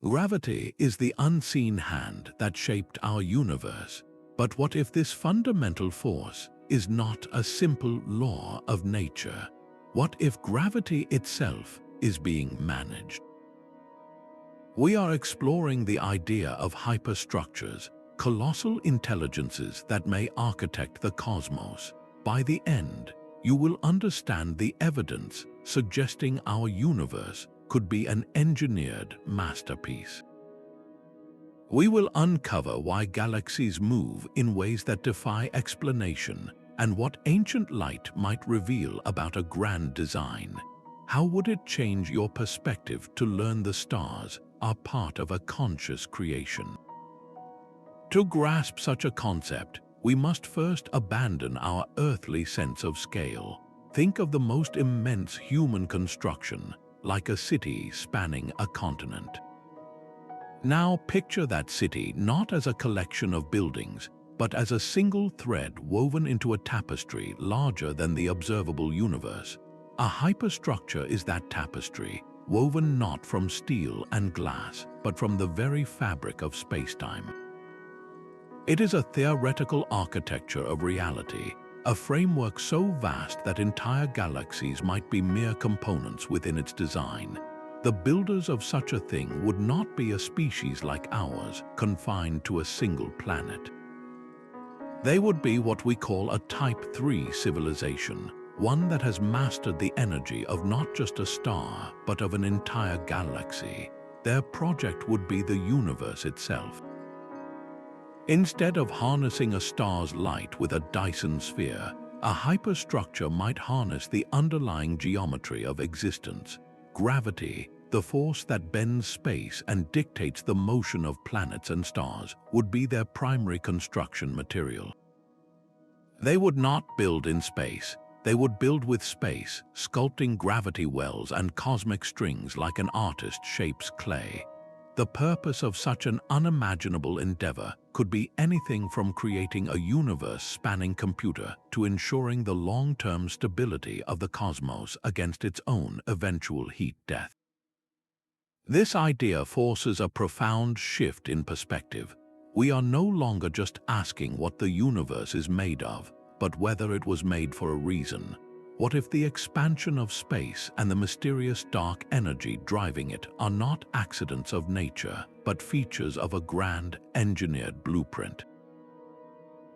Gravity is the unseen hand that shaped our universe. But what if this fundamental force is not a simple law of nature? What if gravity itself is being managed? We are exploring the idea of hyperstructures, colossal intelligences that may architect the cosmos. By the end, you will understand the evidence suggesting our universe could be an engineered masterpiece. We will uncover why galaxies move in ways that defy explanation and what ancient light might reveal about a grand design. How would it change your perspective to learn the stars are part of a conscious creation? To grasp such a concept, we must first abandon our earthly sense of scale. Think of the most immense human construction, like a city spanning a continent. Now picture that city not as a collection of buildings, but as a single thread woven into a tapestry larger than the observable universe. A hyperstructure is that tapestry, woven not from steel and glass, but from the very fabric of spacetime. It is a theoretical architecture of reality, a framework so vast that entire galaxies might be mere components within its design. The builders of such a thing would not be a species like ours, confined to a single planet. They would be what we call a Type 3 civilization, one that has mastered the energy of not just a star, but of an entire galaxy. Their project would be the universe itself. Instead of harnessing a star's light with a Dyson sphere, a hyperstructure might harness the underlying geometry of existence. Gravity, the force that bends space and dictates the motion of planets and stars, would be their primary construction material. They would not build in space. They would build with space, sculpting gravity wells and cosmic strings like an artist shapes clay. The purpose of such an unimaginable endeavor could be anything from creating a universe-spanning computer to ensuring the long-term stability of the cosmos against its own eventual heat death. This idea forces a profound shift in perspective. We are no longer just asking what the universe is made of, but whether it was made for a reason. What if the expansion of space and the mysterious dark energy driving it are not accidents of nature, but features of a grand, engineered blueprint?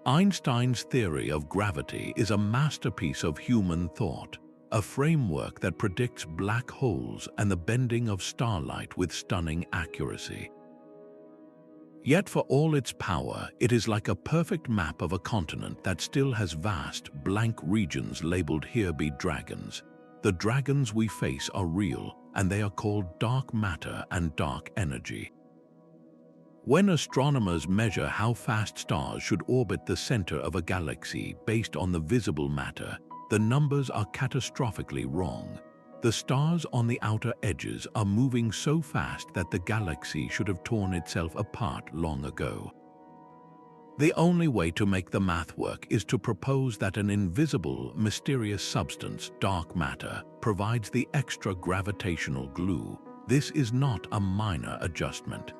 Einstein's theory of gravity is a masterpiece of human thought, a framework that predicts black holes and the bending of starlight with stunning accuracy. Yet for all its power, it is like a perfect map of a continent that still has vast, blank regions labeled "Here be dragons." The dragons we face are real, and they are called dark matter and dark energy. When astronomers measure how fast stars should orbit the center of a galaxy based on the visible matter, the numbers are catastrophically wrong. The stars on the outer edges are moving so fast that the galaxy should have torn itself apart long ago. The only way to make the math work is to propose that an invisible, mysterious substance, dark matter, provides the extra gravitational glue. This is not a minor adjustment.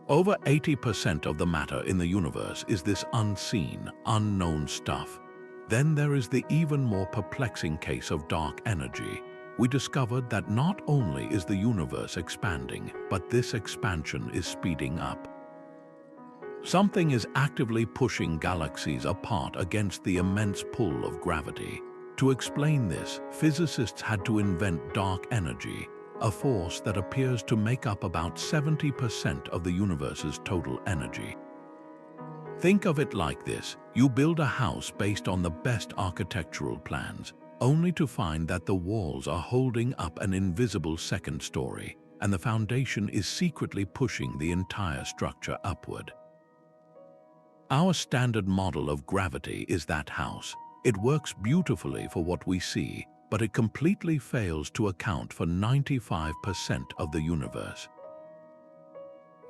Over 80% of the matter in the universe is this unseen, unknown stuff. Then there is the even more perplexing case of dark energy. We discovered that not only is the universe expanding, but this expansion is speeding up. Something is actively pushing galaxies apart against the immense pull of gravity. To explain this, physicists had to invent dark energy, a force that appears to make up about 70% of the universe's total energy. Think of it like this: you build a house based on the best architectural plans, only to find that the walls are holding up an invisible second story, and the foundation is secretly pushing the entire structure upward. Our standard model of gravity is that house. It works beautifully for what we see, but it completely fails to account for 95% of the universe.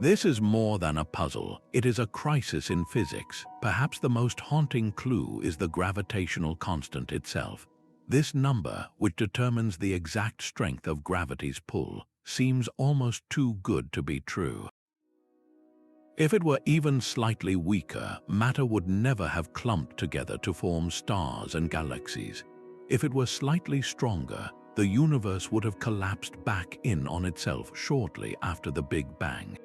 This is more than a puzzle. It is a crisis in physics. Perhaps the most haunting clue is the gravitational constant itself. This number, which determines the exact strength of gravity's pull, seems almost too good to be true. If it were even slightly weaker, matter would never have clumped together to form stars and galaxies. If it were slightly stronger, the universe would have collapsed back in on itself shortly after the Big Bang.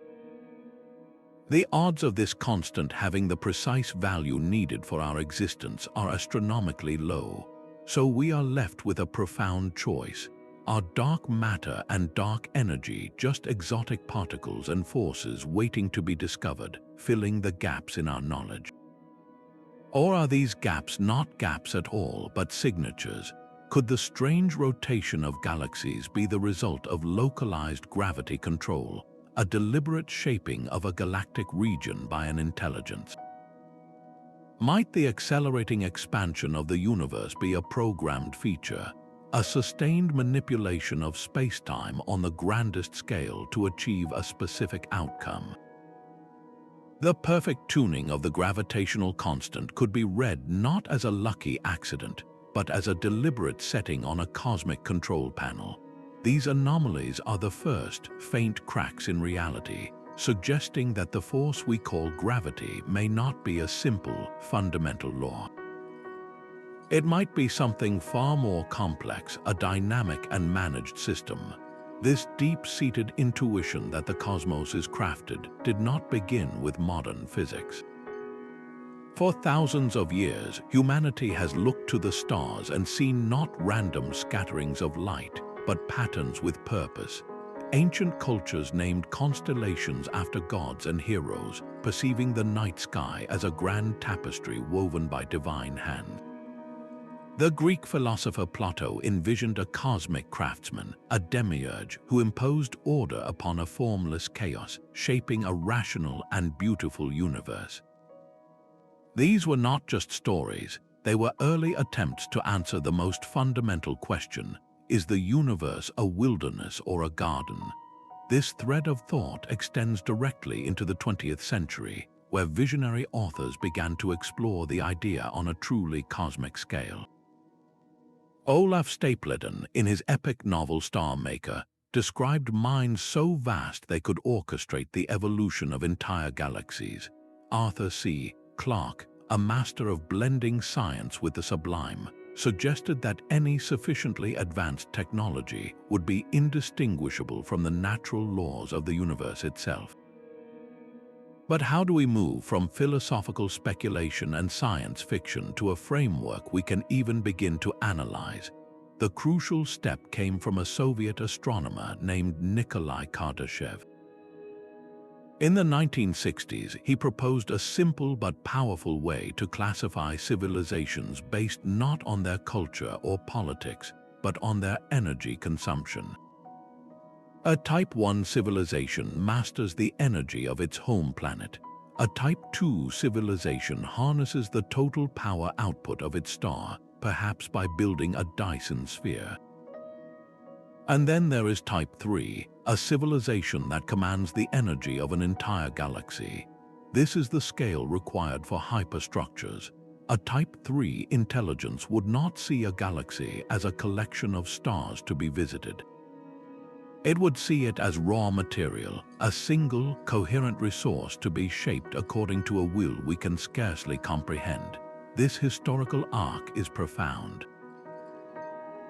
The odds of this constant having the precise value needed for our existence are astronomically low, so we are left with a profound choice. Are dark matter and dark energy just exotic particles and forces waiting to be discovered, filling the gaps in our knowledge? Or are these gaps not gaps at all, but signatures? Could the strange rotation of galaxies be the result of localized gravity control, a deliberate shaping of a galactic region by an intelligence? Might the accelerating expansion of the universe be a programmed feature, a sustained manipulation of space-time on the grandest scale to achieve a specific outcome? The perfect tuning of the gravitational constant could be read not as a lucky accident, but as a deliberate setting on a cosmic control panel. These anomalies are the first faint cracks in reality, suggesting that the force we call gravity may not be a simple, fundamental law. It might be something far more complex, a dynamic and managed system. This deep-seated intuition that the cosmos is crafted did not begin with modern physics. For thousands of years, humanity has looked to the stars and seen not random scatterings of light, but patterns with purpose. Ancient cultures named constellations after gods and heroes, perceiving the night sky as a grand tapestry woven by divine hands. The Greek philosopher Plato envisioned a cosmic craftsman, a demiurge who imposed order upon a formless chaos, shaping a rational and beautiful universe. These were not just stories, they were early attempts to answer the most fundamental question: is the universe a wilderness or a garden? This thread of thought extends directly into the 20th century, where visionary authors began to explore the idea on a truly cosmic scale. Olaf Stapledon, in his epic novel Star Maker, described minds so vast they could orchestrate the evolution of entire galaxies. Arthur C. Clarke, a master of blending science with the sublime, suggested that any sufficiently advanced technology would be indistinguishable from the natural laws of the universe itself. But how do we move from philosophical speculation and science fiction to a framework we can even begin to analyze? The crucial step came from a Soviet astronomer named Nikolai Kardashev. In the 1960s, he proposed a simple but powerful way to classify civilizations based not on their culture or politics, but on their energy consumption. A Type 1 civilization masters the energy of its home planet. A Type 2 civilization harnesses the total power output of its star, perhaps by building a Dyson sphere. And then there is Type 3, a civilization that commands the energy of an entire galaxy. This is the scale required for hyperstructures. A Type 3 intelligence would not see a galaxy as a collection of stars to be visited. It would see it as raw material, a single, coherent resource to be shaped according to a will we can scarcely comprehend. This historical arc is profound.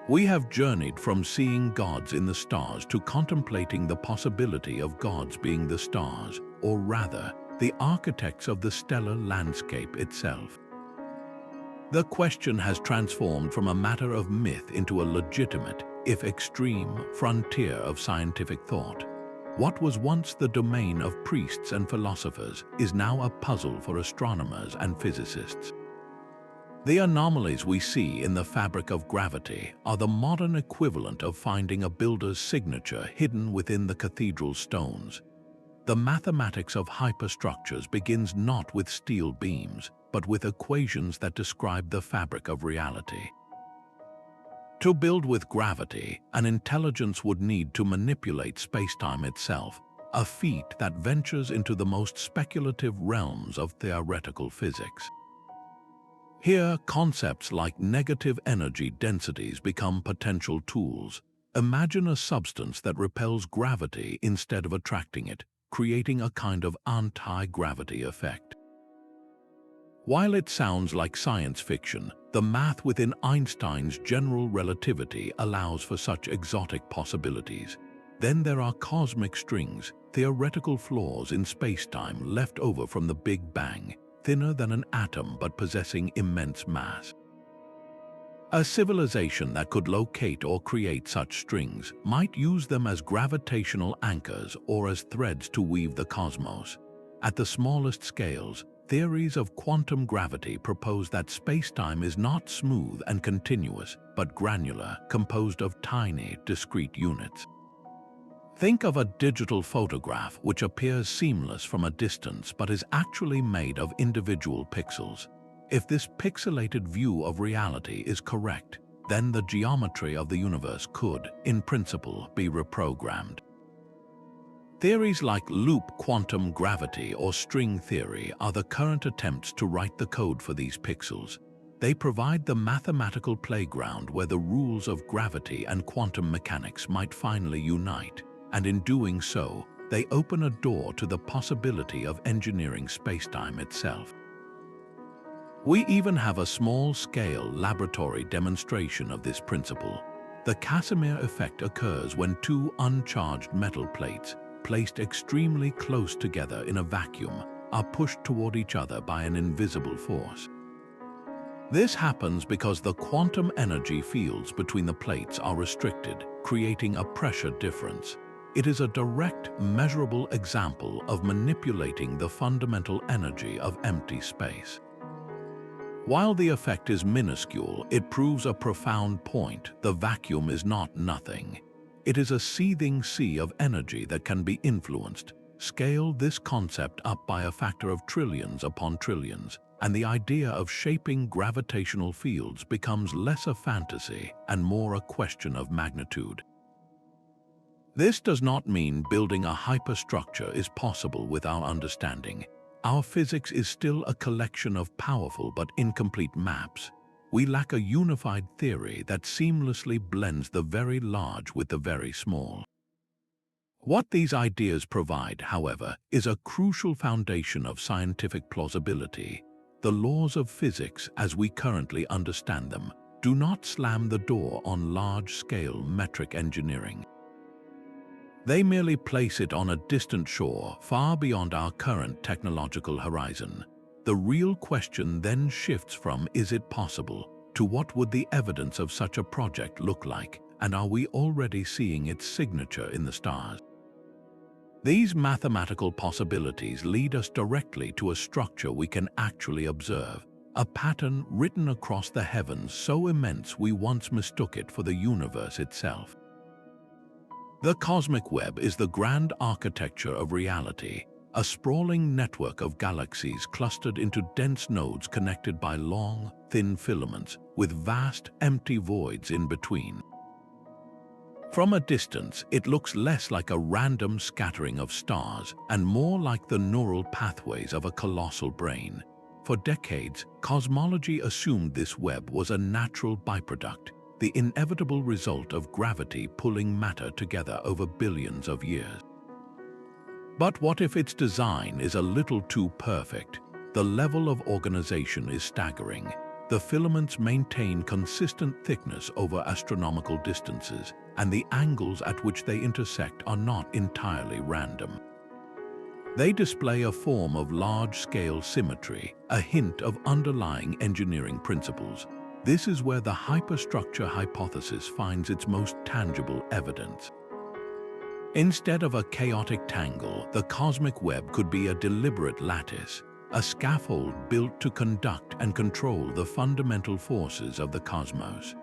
We have journeyed from seeing gods in the stars to contemplating the possibility of gods being the stars, or rather, the architects of the stellar landscape itself. The question has transformed from a matter of myth into a legitimate, if extreme, frontier of scientific thought. What was once the domain of priests and philosophers is now a puzzle for astronomers and physicists. The anomalies we see in the fabric of gravity are the modern equivalent of finding a builder's signature hidden within the cathedral stones. The mathematics of hyperstructures begins not with steel beams, but with equations that describe the fabric of reality. To build with gravity, an intelligence would need to manipulate spacetime itself, a feat that ventures into the most speculative realms of theoretical physics. Here, concepts like negative energy densities become potential tools. Imagine a substance that repels gravity instead of attracting it, creating a kind of anti-gravity effect. While it sounds like science fiction, the math within Einstein's general relativity allows for such exotic possibilities. Then there are cosmic strings, theoretical flaws in spacetime left over from the Big Bang, thinner than an atom but possessing immense mass. A civilization that could locate or create such strings might use them as gravitational anchors or as threads to weave the cosmos. At the smallest scales, theories of quantum gravity propose that spacetime is not smooth and continuous, but granular, composed of tiny, discrete units. Think of a digital photograph which appears seamless from a distance but is actually made of individual pixels. If this pixelated view of reality is correct, then the geometry of the universe could, in principle, be reprogrammed. Theories like loop quantum gravity or string theory are the current attempts to write the code for these pixels. They provide the mathematical playground where the rules of gravity and quantum mechanics might finally unite, and in doing so, they open a door to the possibility of engineering spacetime itself. We even have a small-scale laboratory demonstration of this principle. The Casimir effect occurs when two uncharged metal plates, placed extremely close together in a vacuum, are pushed toward each other by an invisible force. This happens because the quantum energy fields between the plates are restricted, creating a pressure difference. It is a direct, measurable example of manipulating the fundamental energy of empty space. While the effect is minuscule, it proves a profound point: the vacuum is not nothing. It is a seething sea of energy that can be influenced. Scale this concept up by a factor of trillions upon trillions, and the idea of shaping gravitational fields becomes less a fantasy and more a question of magnitude. This does not mean building a hyperstructure is possible with our understanding. Our physics is still a collection of powerful but incomplete maps. We lack a unified theory that seamlessly blends the very large with the very small. What these ideas provide, however, is a crucial foundation of scientific plausibility. The laws of physics, as we currently understand them, do not slam the door on large-scale metric engineering. They merely place it on a distant shore far beyond our current technological horizon. The real question then shifts from "is it possible?" to "what would the evidence of such a project look like, and are we already seeing its signature in the stars?" These mathematical possibilities lead us directly to a structure we can actually observe, a pattern written across the heavens so immense we once mistook it for the universe itself. The cosmic web is the grand architecture of reality, a sprawling network of galaxies clustered into dense nodes connected by long, thin filaments, with vast, empty voids in between. From a distance, it looks less like a random scattering of stars and more like the neural pathways of a colossal brain. For decades, cosmology assumed this web was a natural byproduct, the inevitable result of gravity pulling matter together over billions of years. But what if its design is a little too perfect? The level of organization is staggering. The filaments maintain consistent thickness over astronomical distances, and the angles at which they intersect are not entirely random. They display a form of large-scale symmetry, a hint of underlying engineering principles. This is where the hyperstructure hypothesis finds its most tangible evidence. Instead of a chaotic tangle, the cosmic web could be a deliberate lattice, a scaffold built to conduct and control the fundamental forces of the cosmos.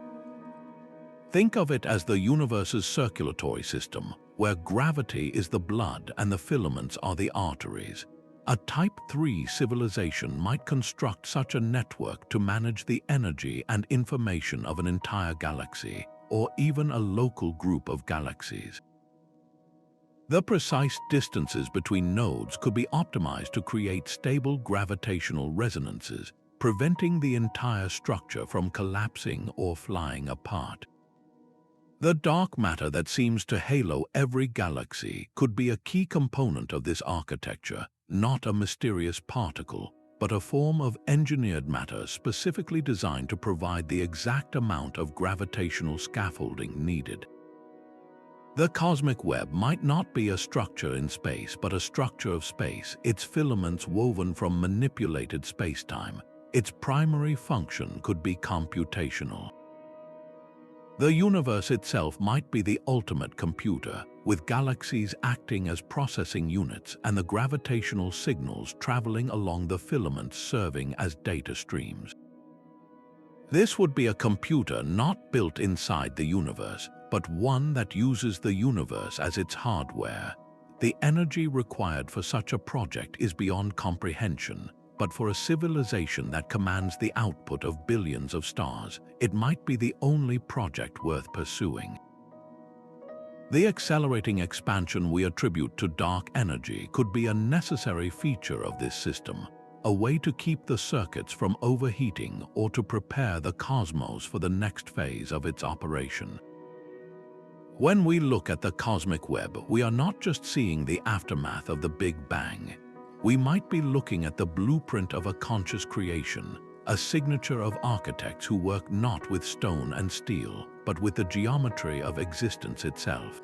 Think of it as the universe's circulatory system, where gravity is the blood and the filaments are the arteries. A Type 3 civilization might construct such a network to manage the energy and information of an entire galaxy, or even a local group of galaxies. The precise distances between nodes could be optimized to create stable gravitational resonances, preventing the entire structure from collapsing or flying apart. The dark matter that seems to halo every galaxy could be a key component of this architecture, not a mysterious particle, but a form of engineered matter specifically designed to provide the exact amount of gravitational scaffolding needed. The cosmic web might not be a structure in space, but a structure of space, its filaments woven from manipulated spacetime. Its primary function could be computational. The universe itself might be the ultimate computer, with galaxies acting as processing units and the gravitational signals traveling along the filaments serving as data streams. This would be a computer not built inside the universe, but one that uses the universe as its hardware. The energy required for such a project is beyond comprehension, but for a civilization that commands the output of billions of stars, it might be the only project worth pursuing. The accelerating expansion we attribute to dark energy could be a necessary feature of this system, a way to keep the circuits from overheating or to prepare the cosmos for the next phase of its operation. When we look at the cosmic web, we are not just seeing the aftermath of the Big Bang. We might be looking at the blueprint of a conscious creation, a signature of architects who work not with stone and steel, but with the geometry of existence itself.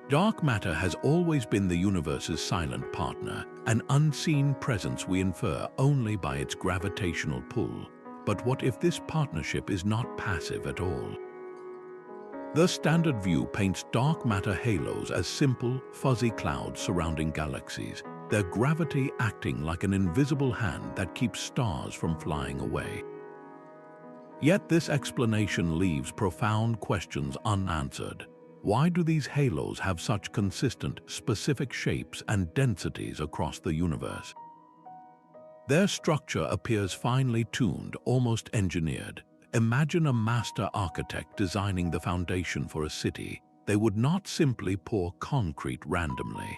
Dark matter has always been the universe's silent partner, an unseen presence we infer only by its gravitational pull. But what if this partnership is not passive at all? The standard view paints dark matter halos as simple, fuzzy clouds surrounding galaxies, their gravity acting like an invisible hand that keeps stars from flying away. Yet this explanation leaves profound questions unanswered. Why do these halos have such consistent, specific shapes and densities across the universe? Their structure appears finely tuned, almost engineered. Imagine a master architect designing the foundation for a city. They would not simply pour concrete randomly.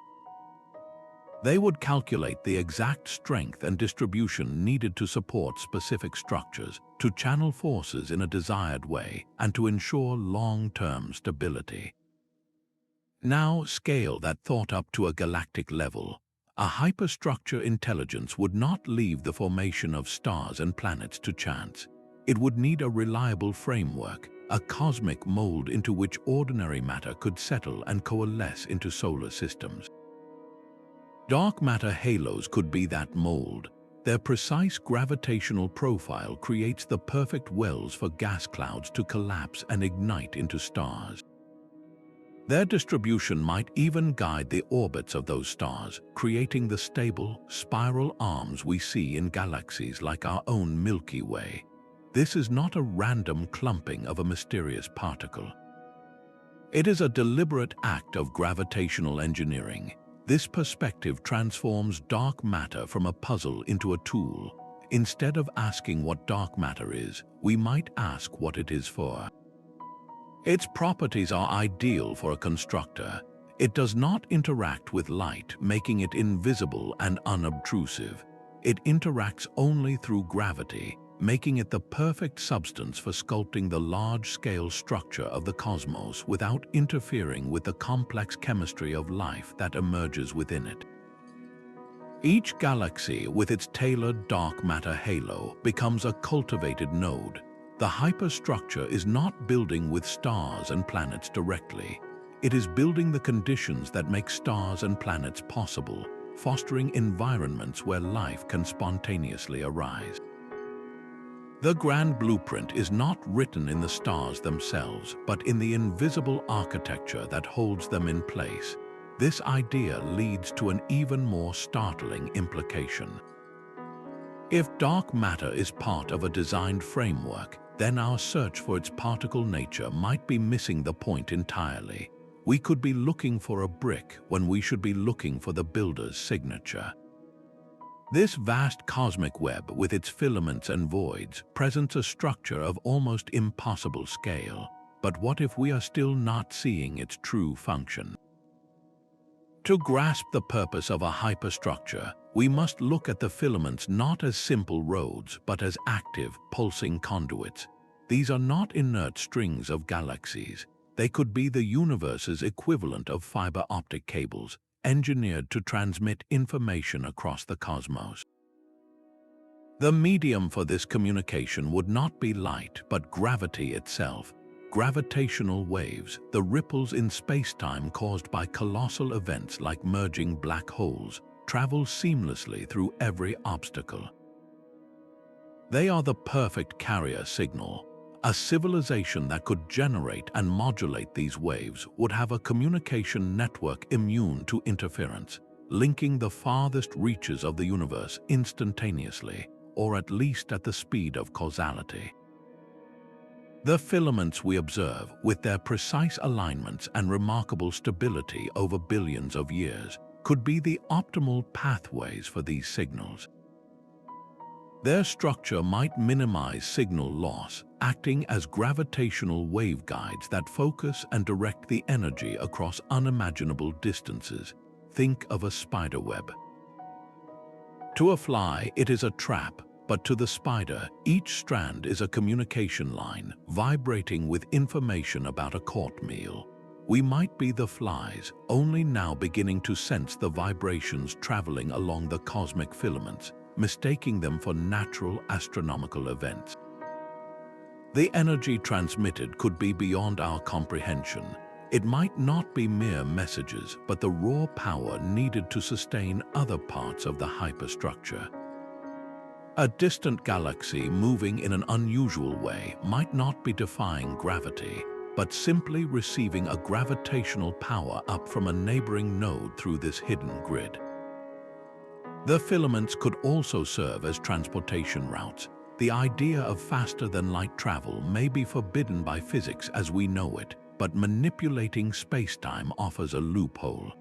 They would calculate the exact strength and distribution needed to support specific structures, to channel forces in a desired way, and to ensure long-term stability. Now scale that thought up to a galactic level. A hyperstructure intelligence would not leave the formation of stars and planets to chance. It would need a reliable framework, a cosmic mold into which ordinary matter could settle and coalesce into solar systems. Dark matter halos could be that mold. Their precise gravitational profile creates the perfect wells for gas clouds to collapse and ignite into stars. Their distribution might even guide the orbits of those stars, creating the stable, spiral arms we see in galaxies like our own Milky Way. This is not a random clumping of a mysterious particle. It is a deliberate act of gravitational engineering. This perspective transforms dark matter from a puzzle into a tool. Instead of asking what dark matter is, we might ask what it is for. Its properties are ideal for a constructor. It does not interact with light, making it invisible and unobtrusive. It interacts only through gravity, making it the perfect substance for sculpting the large-scale structure of the cosmos without interfering with the complex chemistry of life that emerges within it. Each galaxy, with its tailored dark matter halo, becomes a cultivated node. The hyperstructure is not building with stars and planets directly. It is building the conditions that make stars and planets possible, fostering environments where life can spontaneously arise. The grand blueprint is not written in the stars themselves, but in the invisible architecture that holds them in place. This idea leads to an even more startling implication. If dark matter is part of a designed framework, then our search for its particle nature might be missing the point entirely. We could be looking for a brick when we should be looking for the builder's signature. This vast cosmic web, with its filaments and voids, presents a structure of almost impossible scale. But what if we are still not seeing its true function? To grasp the purpose of a hyperstructure, we must look at the filaments not as simple roads, but as active, pulsing conduits. These are not inert strings of galaxies. They could be the universe's equivalent of fiber optic cables, engineered to transmit information across the cosmos. The medium for this communication would not be light, but gravity itself. Gravitational waves, the ripples in space-time caused by colossal events like merging black holes, travel seamlessly through every obstacle. They are the perfect carrier signal. A civilization that could generate and modulate these waves would have a communication network immune to interference, linking the farthest reaches of the universe instantaneously, or at least at the speed of causality. The filaments we observe, with their precise alignments and remarkable stability over billions of years, could be the optimal pathways for these signals. Their structure might minimize signal loss, acting as gravitational waveguides that focus and direct the energy across unimaginable distances. Think of a spiderweb. To a fly, it is a trap, but to the spider, each strand is a communication line, vibrating with information about a court meal. We might be the flies, only now beginning to sense the vibrations traveling along the cosmic filaments, mistaking them for natural astronomical events. The energy transmitted could be beyond our comprehension. It might not be mere messages, but the raw power needed to sustain other parts of the hyperstructure. A distant galaxy moving in an unusual way might not be defying gravity, but simply receiving a gravitational power up from a neighboring node through this hidden grid. The filaments could also serve as transportation routes. The idea of faster-than-light travel may be forbidden by physics as we know it, but manipulating space-time offers a loophole.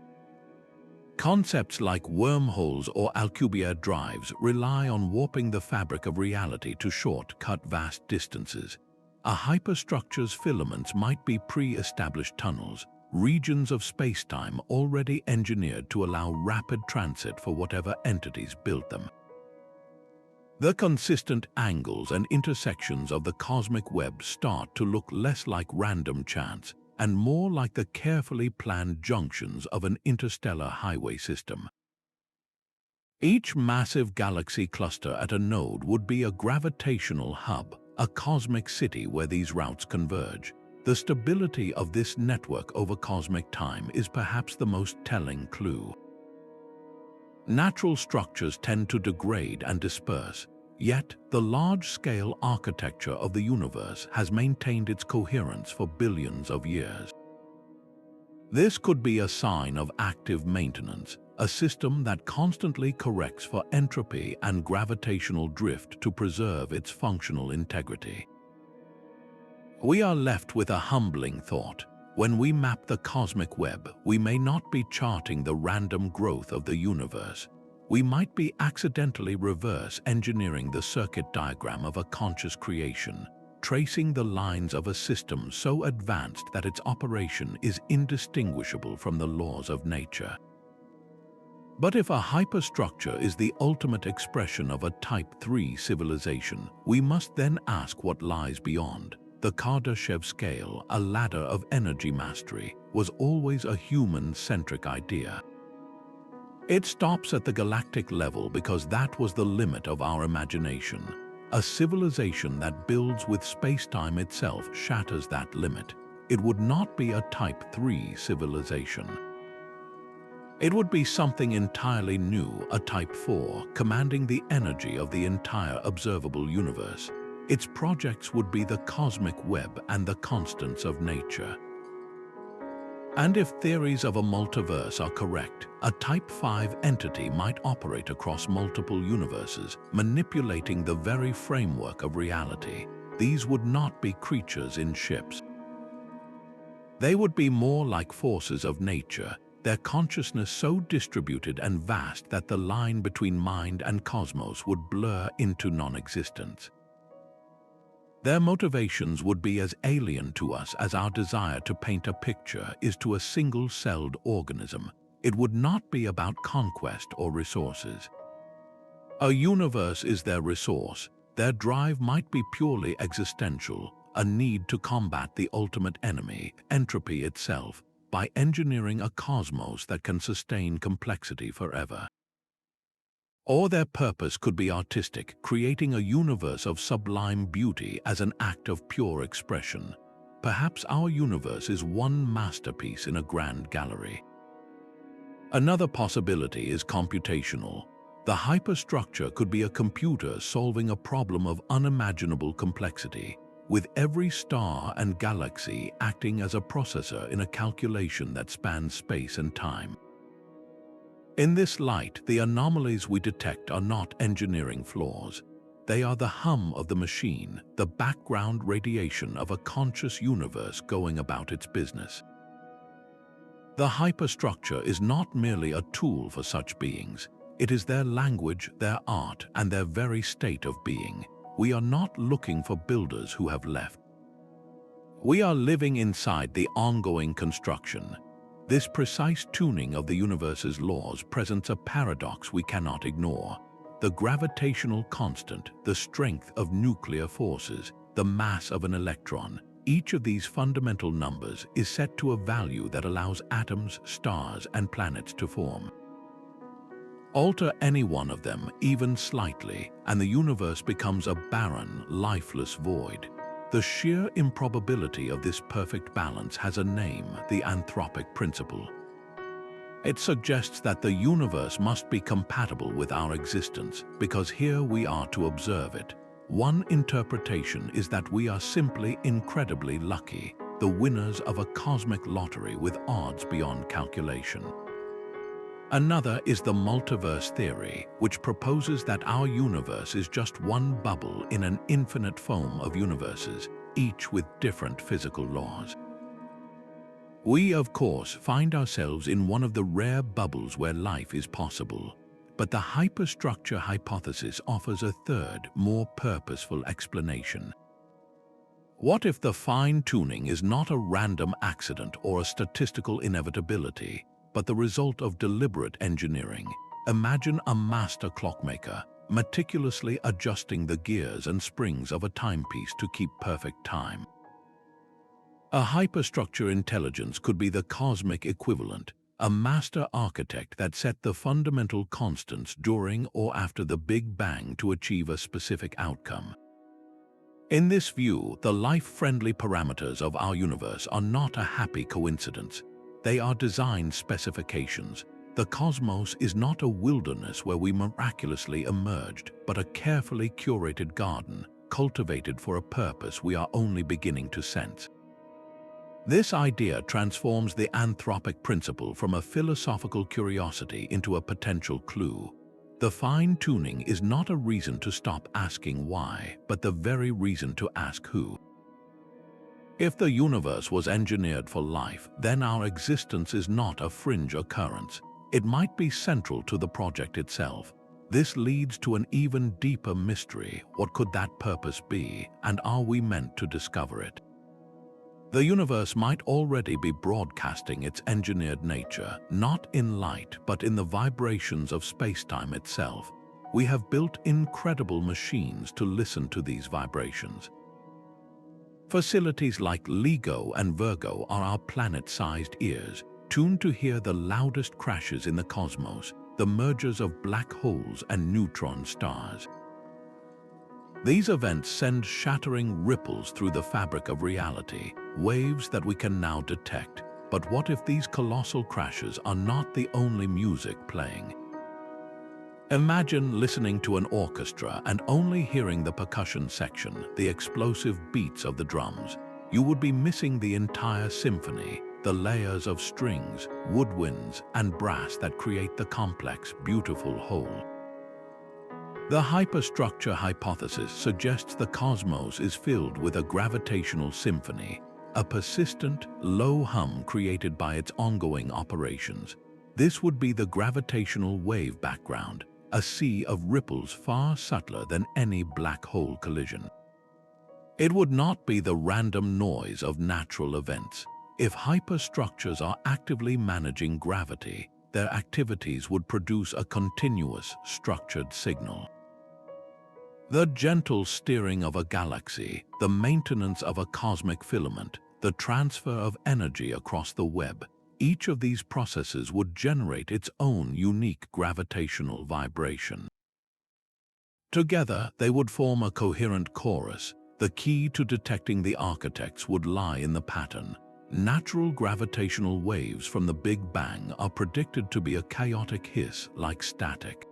Concepts like wormholes or Alcubierre drives rely on warping the fabric of reality to shortcut vast distances. A hyperstructure's filaments might be pre-established tunnels, regions of space-time already engineered to allow rapid transit for whatever entities built them. The consistent angles and intersections of the cosmic web start to look less like random chance and more like the carefully planned junctions of an interstellar highway system. Each massive galaxy cluster at a node would be a gravitational hub, a cosmic city where these routes converge. The stability of this network over cosmic time is perhaps the most telling clue. Natural structures tend to degrade and disperse, yet the large-scale architecture of the universe has maintained its coherence for billions of years. This could be a sign of active maintenance, a system that constantly corrects for entropy and gravitational drift to preserve its functional integrity. We are left with a humbling thought. When we map the cosmic web, we may not be charting the random growth of the universe. We might be accidentally reverse engineering the circuit diagram of a conscious creation, tracing the lines of a system so advanced that its operation is indistinguishable from the laws of nature. But if a hyperstructure is the ultimate expression of a Type 3 civilization, we must then ask what lies beyond. The Kardashev scale, a ladder of energy mastery, was always a human-centric idea. It stops at the galactic level because that was the limit of our imagination. A civilization that builds with space-time itself shatters that limit. It would not be a Type 3 civilization. It would be something entirely new, a Type 4, commanding the energy of the entire observable universe. Its projects would be the cosmic web and the constants of nature. And if theories of a multiverse are correct, a Type 5 entity might operate across multiple universes, manipulating the very framework of reality. These would not be creatures in ships. They would be more like forces of nature, their consciousness so distributed and vast that the line between mind and cosmos would blur into non-existence. Their motivations would be as alien to us as our desire to paint a picture is to a single-celled organism. It would not be about conquest or resources. A universe is their resource. Their drive might be purely existential, a need to combat the ultimate enemy, entropy itself, by engineering a cosmos that can sustain complexity forever. Or their purpose could be artistic, creating a universe of sublime beauty as an act of pure expression. Perhaps our universe is one masterpiece in a grand gallery. Another possibility is computational. The hyperstructure could be a computer solving a problem of unimaginable complexity, with every star and galaxy acting as a processor in a calculation that spans space and time. In this light, the anomalies we detect are not engineering flaws. They are the hum of the machine, the background radiation of a conscious universe going about its business. The hyperstructure is not merely a tool for such beings. It is their language, their art, and their very state of being. We are not looking for builders who have left. We are living inside the ongoing construction. This precise tuning of the universe's laws presents a paradox we cannot ignore. The gravitational constant, the strength of nuclear forces, the mass of an electron, each of these fundamental numbers is set to a value that allows atoms, stars, and planets to form. Alter any one of them, even slightly, and the universe becomes a barren, lifeless void. The sheer improbability of this perfect balance has a name, the anthropic principle. It suggests that the universe must be compatible with our existence, because here we are to observe it. One interpretation is that we are simply incredibly lucky, the winners of a cosmic lottery with odds beyond calculation. Another is the multiverse theory, which proposes that our universe is just one bubble in an infinite foam of universes, each with different physical laws. We, of course, find ourselves in one of the rare bubbles where life is possible, but the hyperstructure hypothesis offers a third, more purposeful explanation. What if the fine-tuning is not a random accident or a statistical inevitability, but the result of deliberate engineering? Imagine a master clockmaker, meticulously adjusting the gears and springs of a timepiece to keep perfect time. A hyperstructure intelligence could be the cosmic equivalent, a master architect that set the fundamental constants during or after the Big Bang to achieve a specific outcome. In this view, the life-friendly parameters of our universe are not a happy coincidence. They are design specifications. The cosmos is not a wilderness where we miraculously emerged, but a carefully curated garden, cultivated for a purpose we are only beginning to sense. This idea transforms the anthropic principle from a philosophical curiosity into a potential clue. The fine-tuning is not a reason to stop asking why, but the very reason to ask who. If the universe was engineered for life, then our existence is not a fringe occurrence. It might be central to the project itself. This leads to an even deeper mystery. What could that purpose be, and are we meant to discover it? The universe might already be broadcasting its engineered nature, not in light, but in the vibrations of space-time itself. We have built incredible machines to listen to these vibrations. Facilities like LIGO and Virgo are our planet-sized ears, tuned to hear the loudest crashes in the cosmos, the mergers of black holes and neutron stars. These events send shattering ripples through the fabric of reality, waves that we can now detect. But what if these colossal crashes are not the only music playing? Imagine listening to an orchestra and only hearing the percussion section, the explosive beats of the drums. You would be missing the entire symphony, the layers of strings, woodwinds, and brass that create the complex, beautiful whole. The hyperstructure hypothesis suggests the cosmos is filled with a gravitational symphony, a persistent, low hum created by its ongoing operations. This would be the gravitational wave background, a sea of ripples far subtler than any black hole collision. It would not be the random noise of natural events. If hyperstructures are actively managing gravity, their activities would produce a continuous, structured signal. The gentle steering of a galaxy, the maintenance of a cosmic filament, the transfer of energy across the web, each of these processes would generate its own unique gravitational vibration. Together, they would form a coherent chorus. The key to detecting the architects would lie in the pattern. Natural gravitational waves from the Big Bang are predicted to be a chaotic hiss like static.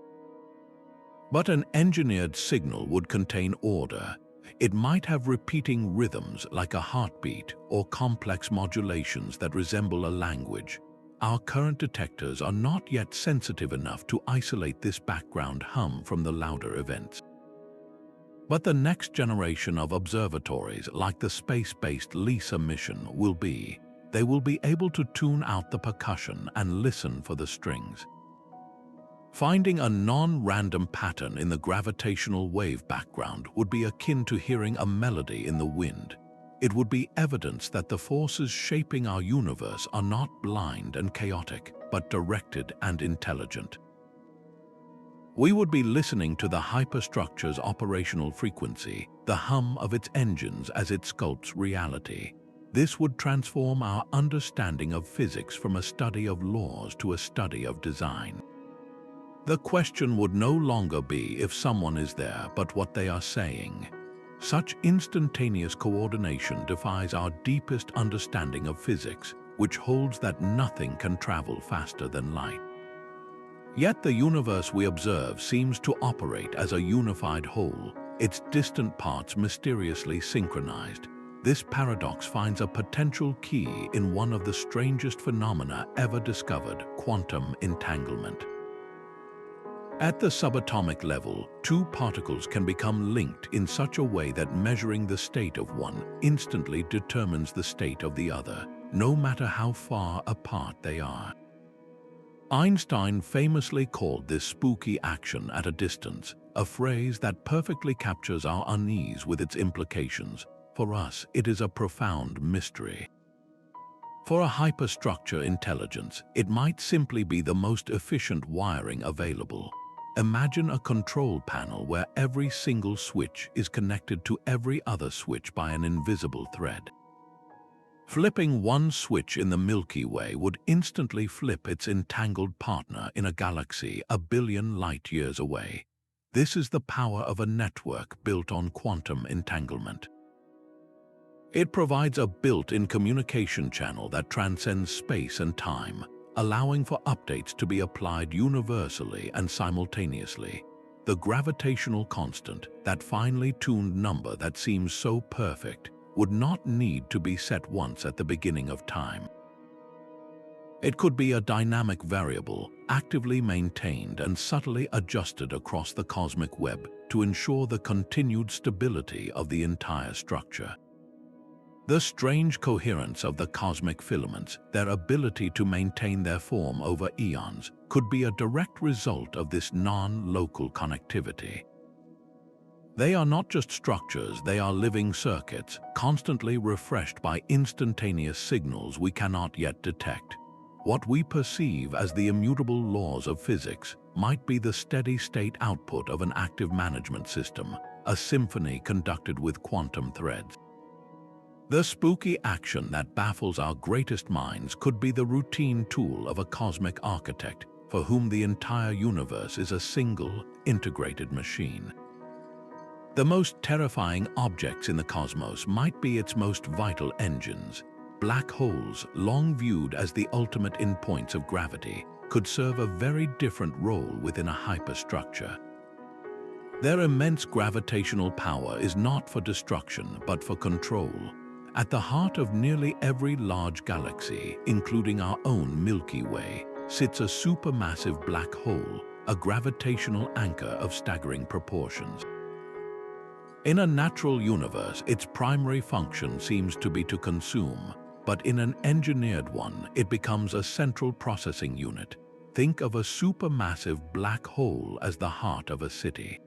But an engineered signal would contain order. It might have repeating rhythms like a heartbeat or complex modulations that resemble a language. Our current detectors are not yet sensitive enough to isolate this background hum from the louder events. But the next generation of observatories, like the space-based LISA mission, they will be able to tune out the percussion and listen for the strings. Finding a non-random pattern in the gravitational wave background would be akin to hearing a melody in the wind. It would be evidence that the forces shaping our universe are not blind and chaotic, but directed and intelligent. We would be listening to the hyperstructure's operational frequency, the hum of its engines as it sculpts reality. This would transform our understanding of physics from a study of laws to a study of design. The question would no longer be if someone is there, but what they are saying. Such instantaneous coordination defies our deepest understanding of physics, which holds that nothing can travel faster than light. Yet the universe we observe seems to operate as a unified whole, its distant parts mysteriously synchronized. This paradox finds a potential key in one of the strangest phenomena ever discovered: quantum entanglement. At the subatomic level, two particles can become linked in such a way that measuring the state of one instantly determines the state of the other, no matter how far apart they are. Einstein famously called this spooky action at a distance, a phrase that perfectly captures our unease with its implications. For us, it is a profound mystery. For a hyperstructure intelligence, it might simply be the most efficient wiring available. Imagine a control panel where every single switch is connected to every other switch by an invisible thread. Flipping one switch in the Milky Way would instantly flip its entangled partner in a galaxy a billion light-years away. This is the power of a network built on quantum entanglement. It provides a built-in communication channel that transcends space and time, allowing for updates to be applied universally and simultaneously. The gravitational constant, that finely tuned number that seems so perfect, would not need to be set once at the beginning of time. It could be a dynamic variable, actively maintained and subtly adjusted across the cosmic web to ensure the continued stability of the entire structure. The strange coherence of the cosmic filaments, their ability to maintain their form over eons, could be a direct result of this non-local connectivity. They are not just structures, they are living circuits, constantly refreshed by instantaneous signals we cannot yet detect. What we perceive as the immutable laws of physics might be the steady-state output of an active management system, a symphony conducted with quantum threads. The spooky action that baffles our greatest minds could be the routine tool of a cosmic architect for whom the entire universe is a single, integrated machine. The most terrifying objects in the cosmos might be its most vital engines. Black holes, long viewed as the ultimate endpoints of gravity, could serve a very different role within a hyperstructure. Their immense gravitational power is not for destruction, but for control. At the heart of nearly every large galaxy, including our own Milky Way, sits a supermassive black hole, a gravitational anchor of staggering proportions. In a natural universe, its primary function seems to be to consume, but in an engineered one, it becomes a central processing unit. Think of a supermassive black hole as the heart of a city.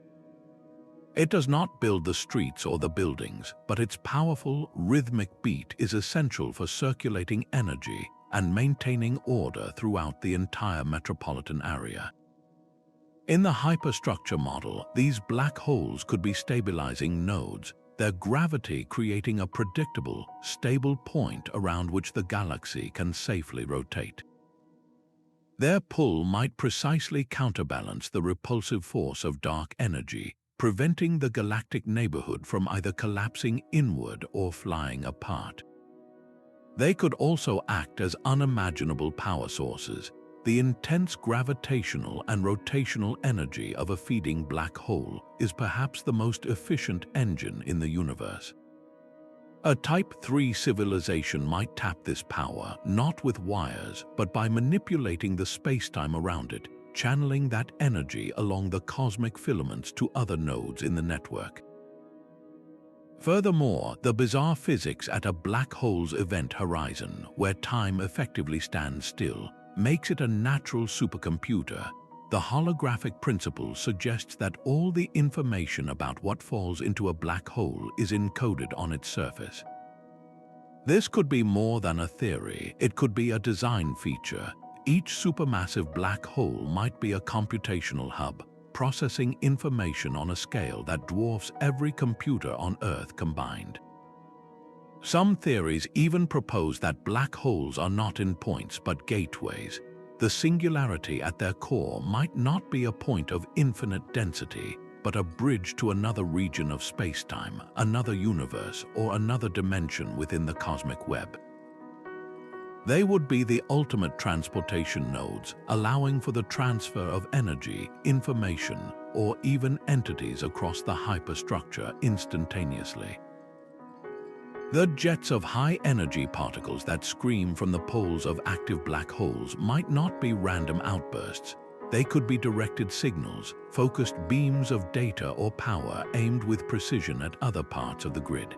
It does not build the streets or the buildings, but its powerful, rhythmic beat is essential for circulating energy and maintaining order throughout the entire metropolitan area. In the hyperstructure model, these black holes could be stabilizing nodes, their gravity creating a predictable, stable point around which the galaxy can safely rotate. Their pull might precisely counterbalance the repulsive force of dark energy, preventing the galactic neighborhood from either collapsing inward or flying apart. They could also act as unimaginable power sources. The intense gravitational and rotational energy of a feeding black hole is perhaps the most efficient engine in the universe. A Type 3 civilization might tap this power not with wires, but by manipulating the spacetime around it, channeling that energy along the cosmic filaments to other nodes in the network. Furthermore, the bizarre physics at a black hole's event horizon, where time effectively stands still, makes it a natural supercomputer. The holographic principle suggests that all the information about what falls into a black hole is encoded on its surface. This could be more than a theory, it could be a design feature. Each supermassive black hole might be a computational hub, processing information on a scale that dwarfs every computer on Earth combined. Some theories even propose that black holes are not endpoints but gateways. The singularity at their core might not be a point of infinite density, but a bridge to another region of spacetime, another universe, or another dimension within the cosmic web. They would be the ultimate transportation nodes, allowing for the transfer of energy, information, or even entities across the hyperstructure instantaneously. The jets of high-energy particles that scream from the poles of active black holes might not be random outbursts. They could be directed signals, focused beams of data or power aimed with precision at other parts of the grid.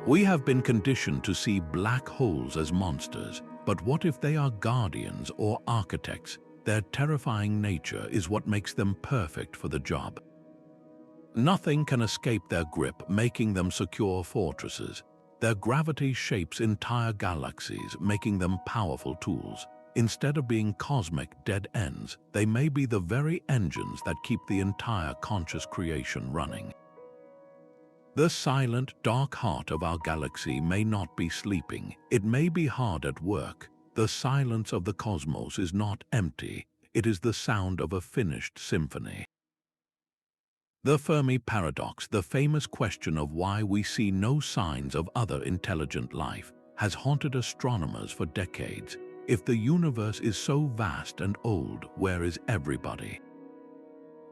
We have been conditioned to see black holes as monsters, but what if they are guardians or architects? Their terrifying nature is what makes them perfect for the job. Nothing can escape their grip, making them secure fortresses. Their gravity shapes entire galaxies, making them powerful tools. Instead of being cosmic dead ends, they may be the very engines that keep the entire conscious creation running. The silent, dark heart of our galaxy may not be sleeping. It may be hard at work. The silence of the cosmos is not empty. It is the sound of a finished symphony. The Fermi paradox, the famous question of why we see no signs of other intelligent life, has haunted astronomers for decades. If the universe is so vast and old, where is everybody?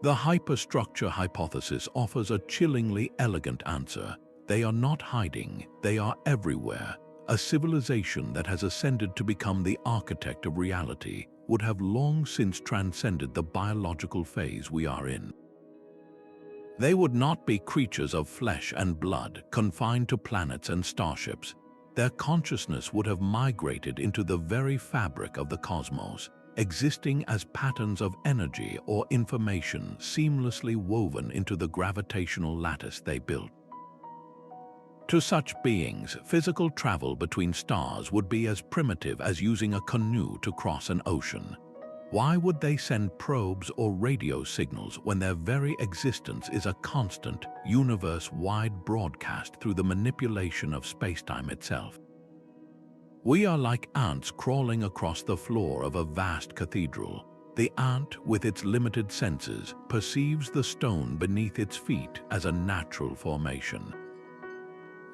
The hyperstructure hypothesis offers a chillingly elegant answer. They are not hiding, they are everywhere. A civilization that has ascended to become the architect of reality would have long since transcended the biological phase we are in. They would not be creatures of flesh and blood, confined to planets and starships. Their consciousness would have migrated into the very fabric of the cosmos, existing as patterns of energy or information seamlessly woven into the gravitational lattice they built. To such beings, physical travel between stars would be as primitive as using a canoe to cross an ocean. Why would they send probes or radio signals when their very existence is a constant, universe-wide broadcast through the manipulation of spacetime itself? We are like ants crawling across the floor of a vast cathedral. The ant, with its limited senses, perceives the stone beneath its feet as a natural formation.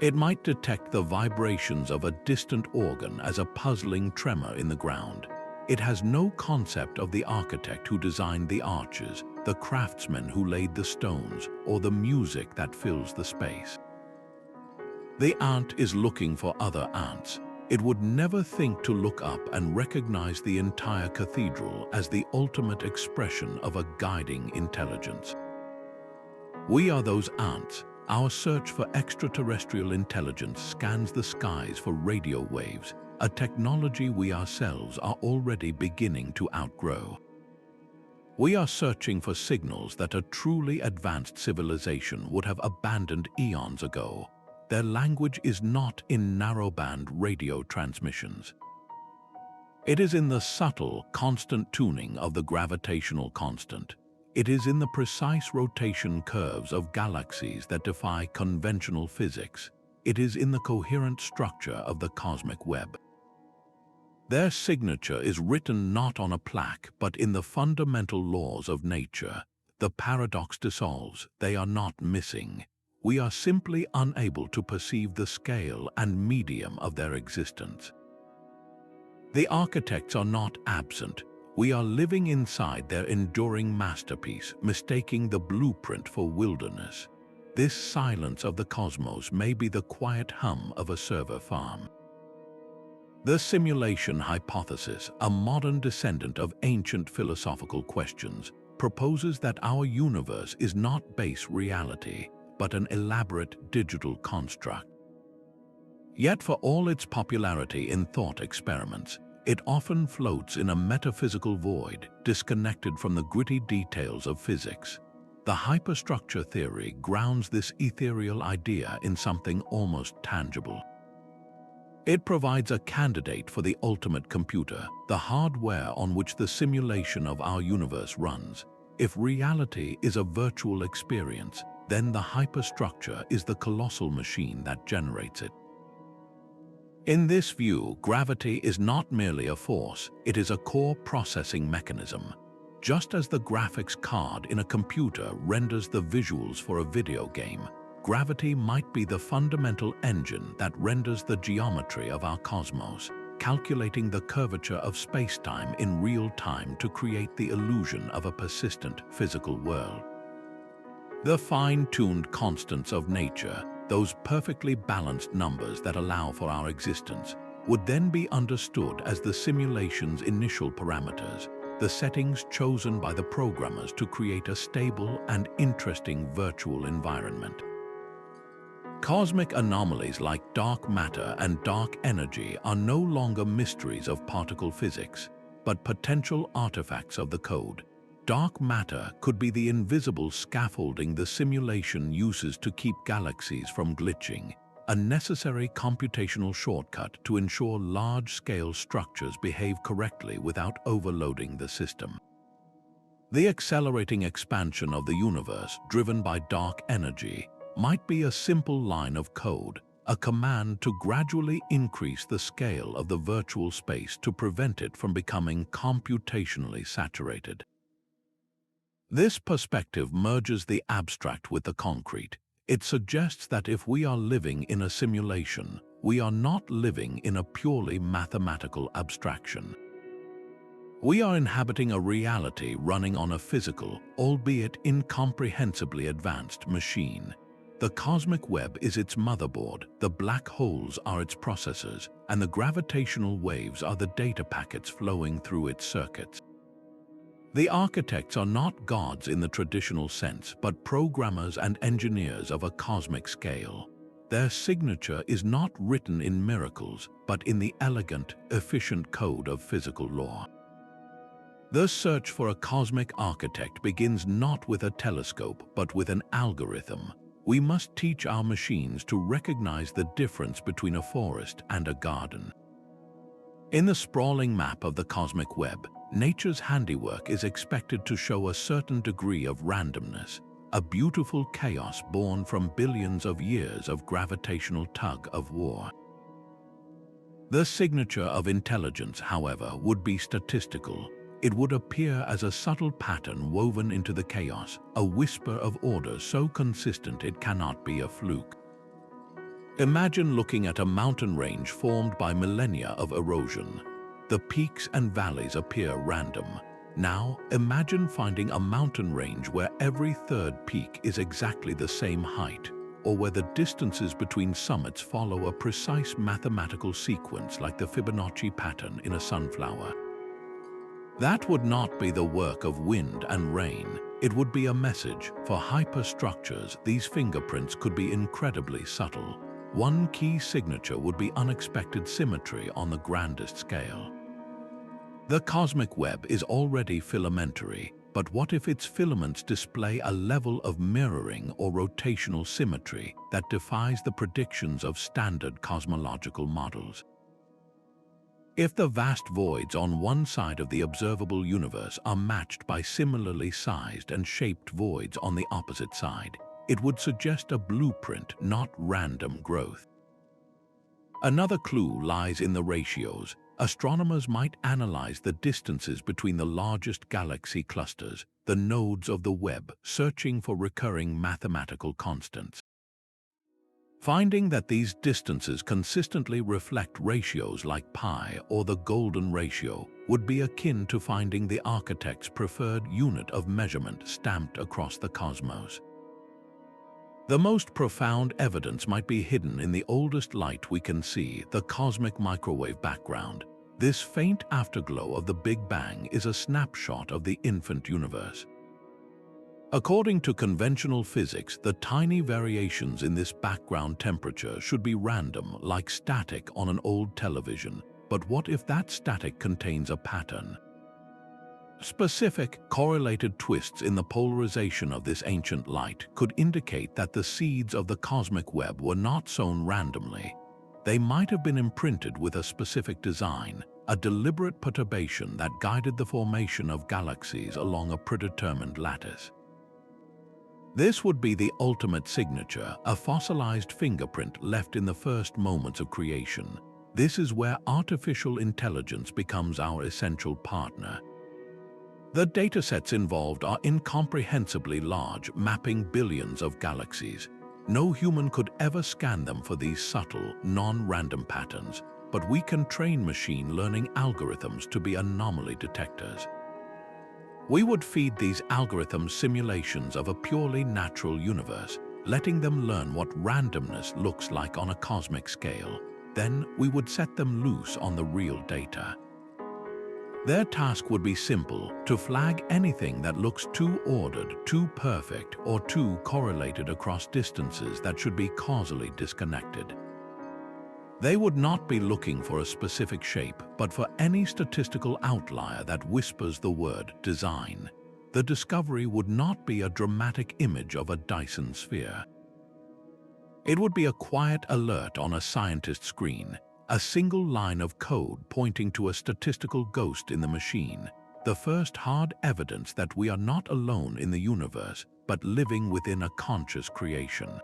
It might detect the vibrations of a distant organ as a puzzling tremor in the ground. It has no concept of the architect who designed the arches, the craftsman who laid the stones, or the music that fills the space. The ant is looking for other ants. It would never think to look up and recognize the entire cathedral as the ultimate expression of a guiding intelligence. We are those ants. Our search for extraterrestrial intelligence scans the skies for radio waves, a technology we ourselves are already beginning to outgrow. We are searching for signals that a truly advanced civilization would have abandoned eons ago. Their language is not in narrowband radio transmissions. It is in the subtle, constant tuning of the gravitational constant. It is in the precise rotation curves of galaxies that defy conventional physics. It is in the coherent structure of the cosmic web. Their signature is written not on a plaque, but in the fundamental laws of nature. The paradox dissolves. They are not missing. We are simply unable to perceive the scale and medium of their existence. The architects are not absent. We are living inside their enduring masterpiece, mistaking the blueprint for wilderness. This silence of the cosmos may be the quiet hum of a server farm. The simulation hypothesis, a modern descendant of ancient philosophical questions, proposes that our universe is not base reality, but an elaborate digital construct. Yet for all its popularity in thought experiments, it often floats in a metaphysical void, disconnected from the gritty details of physics. The hyperstructure theory grounds this ethereal idea in something almost tangible. It provides a candidate for the ultimate computer, the hardware on which the simulation of our universe runs. If reality is a virtual experience, then the hyperstructure is the colossal machine that generates it. In this view, gravity is not merely a force, it is a core processing mechanism. Just as the graphics card in a computer renders the visuals for a video game, gravity might be the fundamental engine that renders the geometry of our cosmos, calculating the curvature of space-time in real time to create the illusion of a persistent physical world. The fine-tuned constants of nature, those perfectly balanced numbers that allow for our existence, would then be understood as the simulation's initial parameters, the settings chosen by the programmers to create a stable and interesting virtual environment. Cosmic anomalies like dark matter and dark energy are no longer mysteries of particle physics, but potential artifacts of the code. Dark matter could be the invisible scaffolding the simulation uses to keep galaxies from glitching, a necessary computational shortcut to ensure large-scale structures behave correctly without overloading the system. The accelerating expansion of the universe, driven by dark energy, might be a simple line of code, a command to gradually increase the scale of the virtual space to prevent it from becoming computationally saturated. This perspective merges the abstract with the concrete. It suggests that if we are living in a simulation, we are not living in a purely mathematical abstraction. We are inhabiting a reality running on a physical, albeit incomprehensibly advanced machine. The cosmic web is its motherboard, the black holes are its processors, and the gravitational waves are the data packets flowing through its circuits. The architects are not gods in the traditional sense, but programmers and engineers of a cosmic scale. Their signature is not written in miracles, but in the elegant, efficient code of physical law. The search for a cosmic architect begins not with a telescope, but with an algorithm. We must teach our machines to recognize the difference between a forest and a garden. In the sprawling map of the cosmic web, nature's handiwork is expected to show a certain degree of randomness, a beautiful chaos born from billions of years of gravitational tug-of-war. The signature of intelligence, however, would be statistical. It would appear as a subtle pattern woven into the chaos, a whisper of order so consistent it cannot be a fluke. Imagine looking at a mountain range formed by millennia of erosion. The peaks and valleys appear random. Now, imagine finding a mountain range where every third peak is exactly the same height, or where the distances between summits follow a precise mathematical sequence like the Fibonacci pattern in a sunflower. That would not be the work of wind and rain. It would be a message. For hyperstructures, these fingerprints could be incredibly subtle. One key signature would be unexpected symmetry on the grandest scale. The cosmic web is already filamentary, but what if its filaments display a level of mirroring or rotational symmetry that defies the predictions of standard cosmological models? If the vast voids on one side of the observable universe are matched by similarly sized and shaped voids on the opposite side, it would suggest a blueprint, not random growth. Another clue lies in the ratios. Astronomers might analyze the distances between the largest galaxy clusters, the nodes of the web, searching for recurring mathematical constants. Finding that these distances consistently reflect ratios like pi or the golden ratio would be akin to finding the architect's preferred unit of measurement stamped across the cosmos. The most profound evidence might be hidden in the oldest light we can see, the cosmic microwave background. This faint afterglow of the Big Bang is a snapshot of the infant universe. According to conventional physics, the tiny variations in this background temperature should be random, like static on an old television. But what if that static contains a pattern? Specific, correlated twists in the polarization of this ancient light could indicate that the seeds of the cosmic web were not sown randomly. They might have been imprinted with a specific design, a deliberate perturbation that guided the formation of galaxies along a predetermined lattice. This would be the ultimate signature, a fossilized fingerprint left in the first moments of creation. This is where artificial intelligence becomes our essential partner. The datasets involved are incomprehensibly large, mapping billions of galaxies. No human could ever scan them for these subtle, non-random patterns, but we can train machine learning algorithms to be anomaly detectors. We would feed these algorithms simulations of a purely natural universe, letting them learn what randomness looks like on a cosmic scale. Then we would set them loose on the real data. Their task would be simple: to flag anything that looks too ordered, too perfect, or too correlated across distances that should be causally disconnected. They would not be looking for a specific shape, but for any statistical outlier that whispers the word design. The discovery would not be a dramatic image of a Dyson sphere. It would be a quiet alert on a scientist's screen, a single line of code pointing to a statistical ghost in the machine, the first hard evidence that we are not alone in the universe, but living within a conscious creation.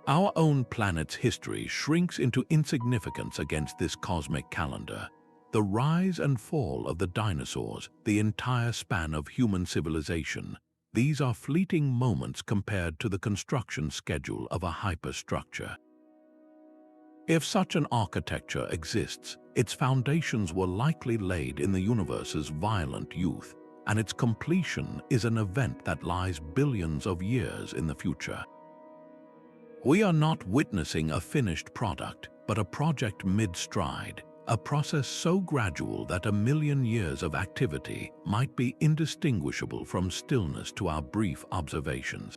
Our own planet's history shrinks into insignificance against this cosmic calendar. The rise and fall of the dinosaurs, the entire span of human civilization, these are fleeting moments compared to the construction schedule of a hyperstructure. If such an architecture exists, its foundations were likely laid in the universe's violent youth, and its completion is an event that lies billions of years in the future. We are not witnessing a finished product, but a project mid-stride, a process so gradual that 1,000,000 years of activity might be indistinguishable from stillness to our brief observations.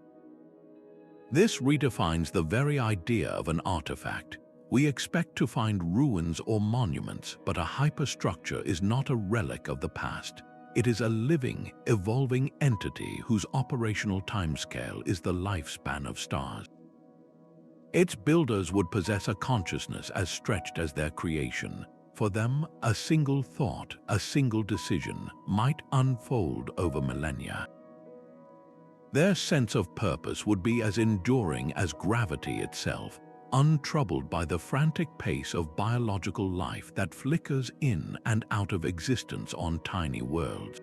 This redefines the very idea of an artifact. We expect to find ruins or monuments, but a hyperstructure is not a relic of the past. It is a living, evolving entity whose operational timescale is the lifespan of stars. Its builders would possess a consciousness as stretched as their creation. For them, a single thought, a single decision, might unfold over millennia. Their sense of purpose would be as enduring as gravity itself, untroubled by the frantic pace of biological life that flickers in and out of existence on tiny worlds.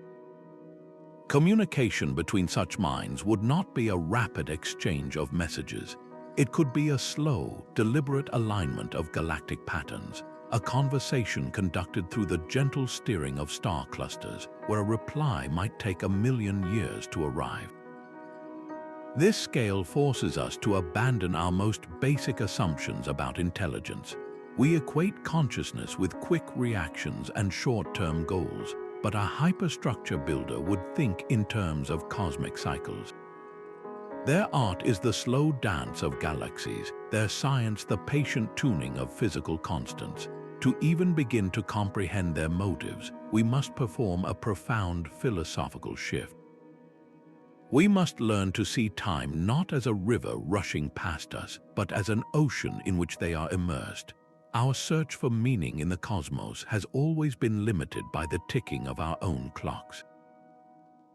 Communication between such minds would not be a rapid exchange of messages. It could be a slow, deliberate alignment of galactic patterns, a conversation conducted through the gentle steering of star clusters, where a reply might take 1,000,000 years to arrive. This scale forces us to abandon our most basic assumptions about intelligence. We equate consciousness with quick reactions and short-term goals, but a hyperstructure builder would think in terms of cosmic cycles. Their art is the slow dance of galaxies, their science the patient tuning of physical constants. To even begin to comprehend their motives, we must perform a profound philosophical shift. We must learn to see time not as a river rushing past us, but as an ocean in which they are immersed. our search for meaning in the cosmos has always been limited by the ticking of our own clocks.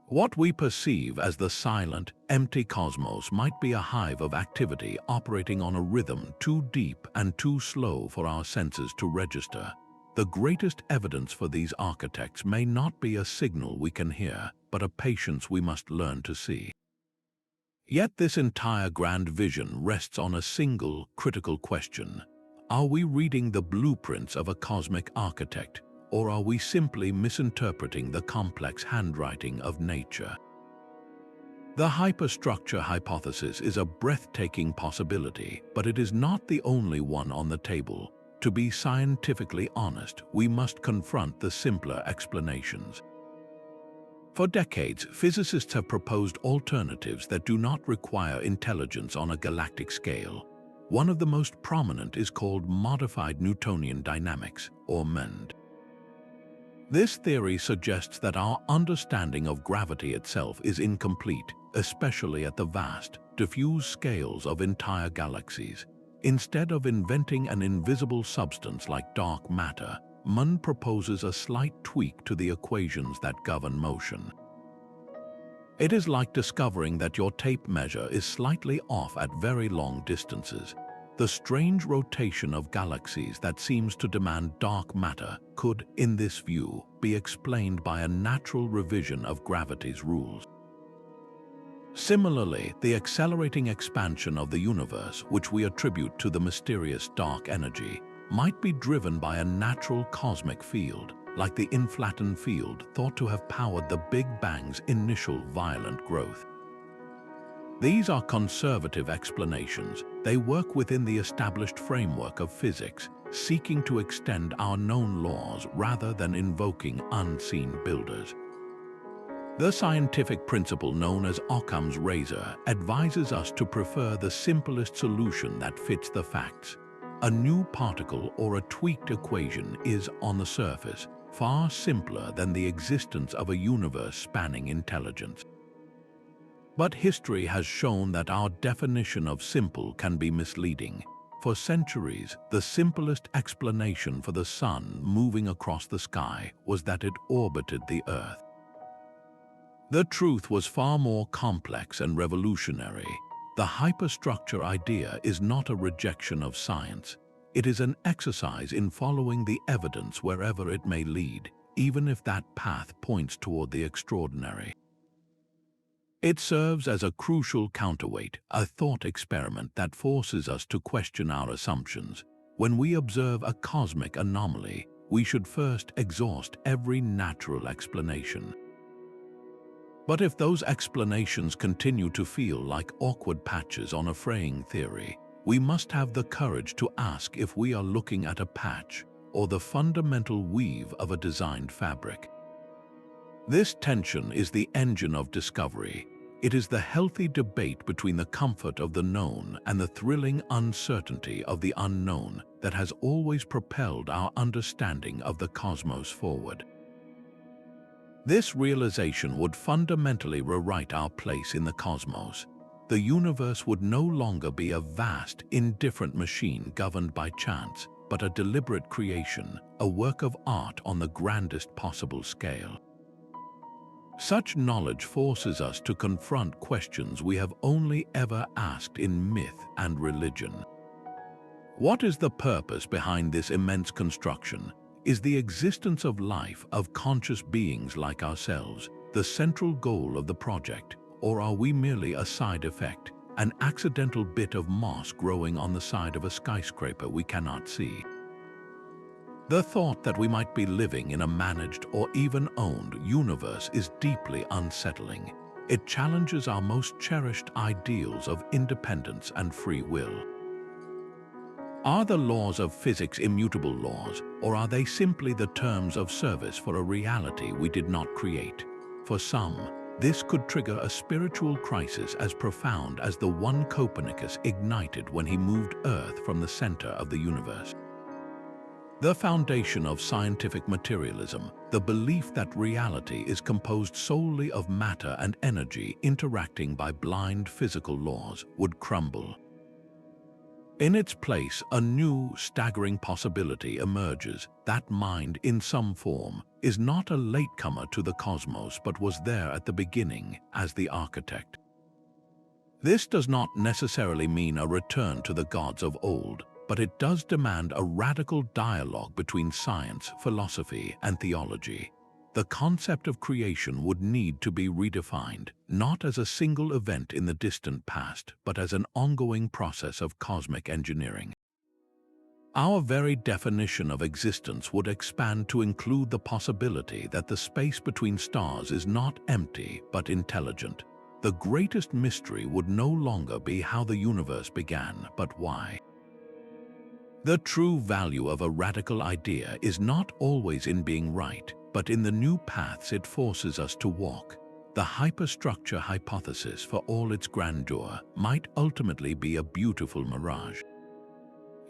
What we perceive as the silent, empty cosmos might be a hive of activity operating on a rhythm too deep and too slow for our senses to register. The greatest evidence for these architects may not be a signal we can hear, but a patience we must learn to see. Yet this entire grand vision rests on a single, critical question. Are we reading the blueprints of a cosmic architect, or are we simply misinterpreting the complex handwriting of nature? The hyperstructure hypothesis is a breathtaking possibility, but it is not the only one on the table. To be scientifically honest, we must confront the simpler explanations. For decades, physicists have proposed alternatives that do not require intelligence on a galactic scale. One of the most prominent is called modified Newtonian dynamics, or MOND. This theory suggests that our understanding of gravity itself is incomplete, especially at the vast, diffuse scales of entire galaxies. Instead of inventing an invisible substance like dark matter, MOND proposes a slight tweak to the equations that govern motion. It is like discovering that your tape measure is slightly off at very long distances. The strange rotation of galaxies that seems to demand dark matter could, in this view, be explained by a natural revision of gravity's rules. Similarly, the accelerating expansion of the universe, which we attribute to the mysterious dark energy, might be driven by a natural cosmic field, like the inflaton field thought to have powered the Big Bang's initial violent growth. These are conservative explanations. They work within the established framework of physics, seeking to extend our known laws rather than invoking unseen builders. The scientific principle known as Occam's razor advises us to prefer the simplest solution that fits the facts. A new particle or a tweaked equation is, on the surface, far simpler than the existence of a universe-spanning intelligence. But history has shown that our definition of simple can be misleading. For centuries, the simplest explanation for the sun moving across the sky was that it orbited the Earth. The truth was far more complex and revolutionary. The hyperstructure idea is not a rejection of science. It is an exercise in following the evidence wherever it may lead, even if that path points toward the extraordinary. It serves as a crucial counterweight, a thought experiment that forces us to question our assumptions. When we observe a cosmic anomaly, we should first exhaust every natural explanation. But if those explanations continue to feel like awkward patches on a fraying theory, we must have the courage to ask if we are looking at a patch or the fundamental weave of a designed fabric. This tension is the engine of discovery. It is the healthy debate between the comfort of the known and the thrilling uncertainty of the unknown that has always propelled our understanding of the cosmos forward. This realization would fundamentally rewrite our place in the cosmos. The universe would no longer be a vast, indifferent machine governed by chance, but a deliberate creation, a work of art on the grandest possible scale. Such knowledge forces us to confront questions we have only ever asked in myth and religion. What is the purpose behind this immense construction? Is the existence of life, of conscious beings like ourselves, the central goal of the project, or are we merely a side effect, an accidental bit of moss growing on the side of a skyscraper we cannot see? The thought that we might be living in a managed or even owned universe is deeply unsettling. It challenges our most cherished ideals of independence and free will. Are the laws of physics immutable laws, or are they simply the terms of service for a reality we did not create? For some, this could trigger a spiritual crisis as profound as the one Copernicus ignited when he moved Earth from the center of the universe. The foundation of scientific materialism, the belief that reality is composed solely of matter and energy interacting by blind physical laws, would crumble. In its place, a new, staggering possibility emerges that mind, in some form, is not a latecomer to the cosmos but was there at the beginning as the architect. This does not necessarily mean a return to the gods of old, but it does demand a radical dialogue between science, philosophy, and theology. The concept of creation would need to be redefined, not as a single event in the distant past, but as an ongoing process of cosmic engineering. Our very definition of existence would expand to include the possibility that the space between stars is not empty but intelligent. The greatest mystery would no longer be how the universe began, but why. The true value of a radical idea is not always in being right, but in the new paths it forces us to walk. The hyperstructure hypothesis, for all its grandeur, might ultimately be a beautiful mirage.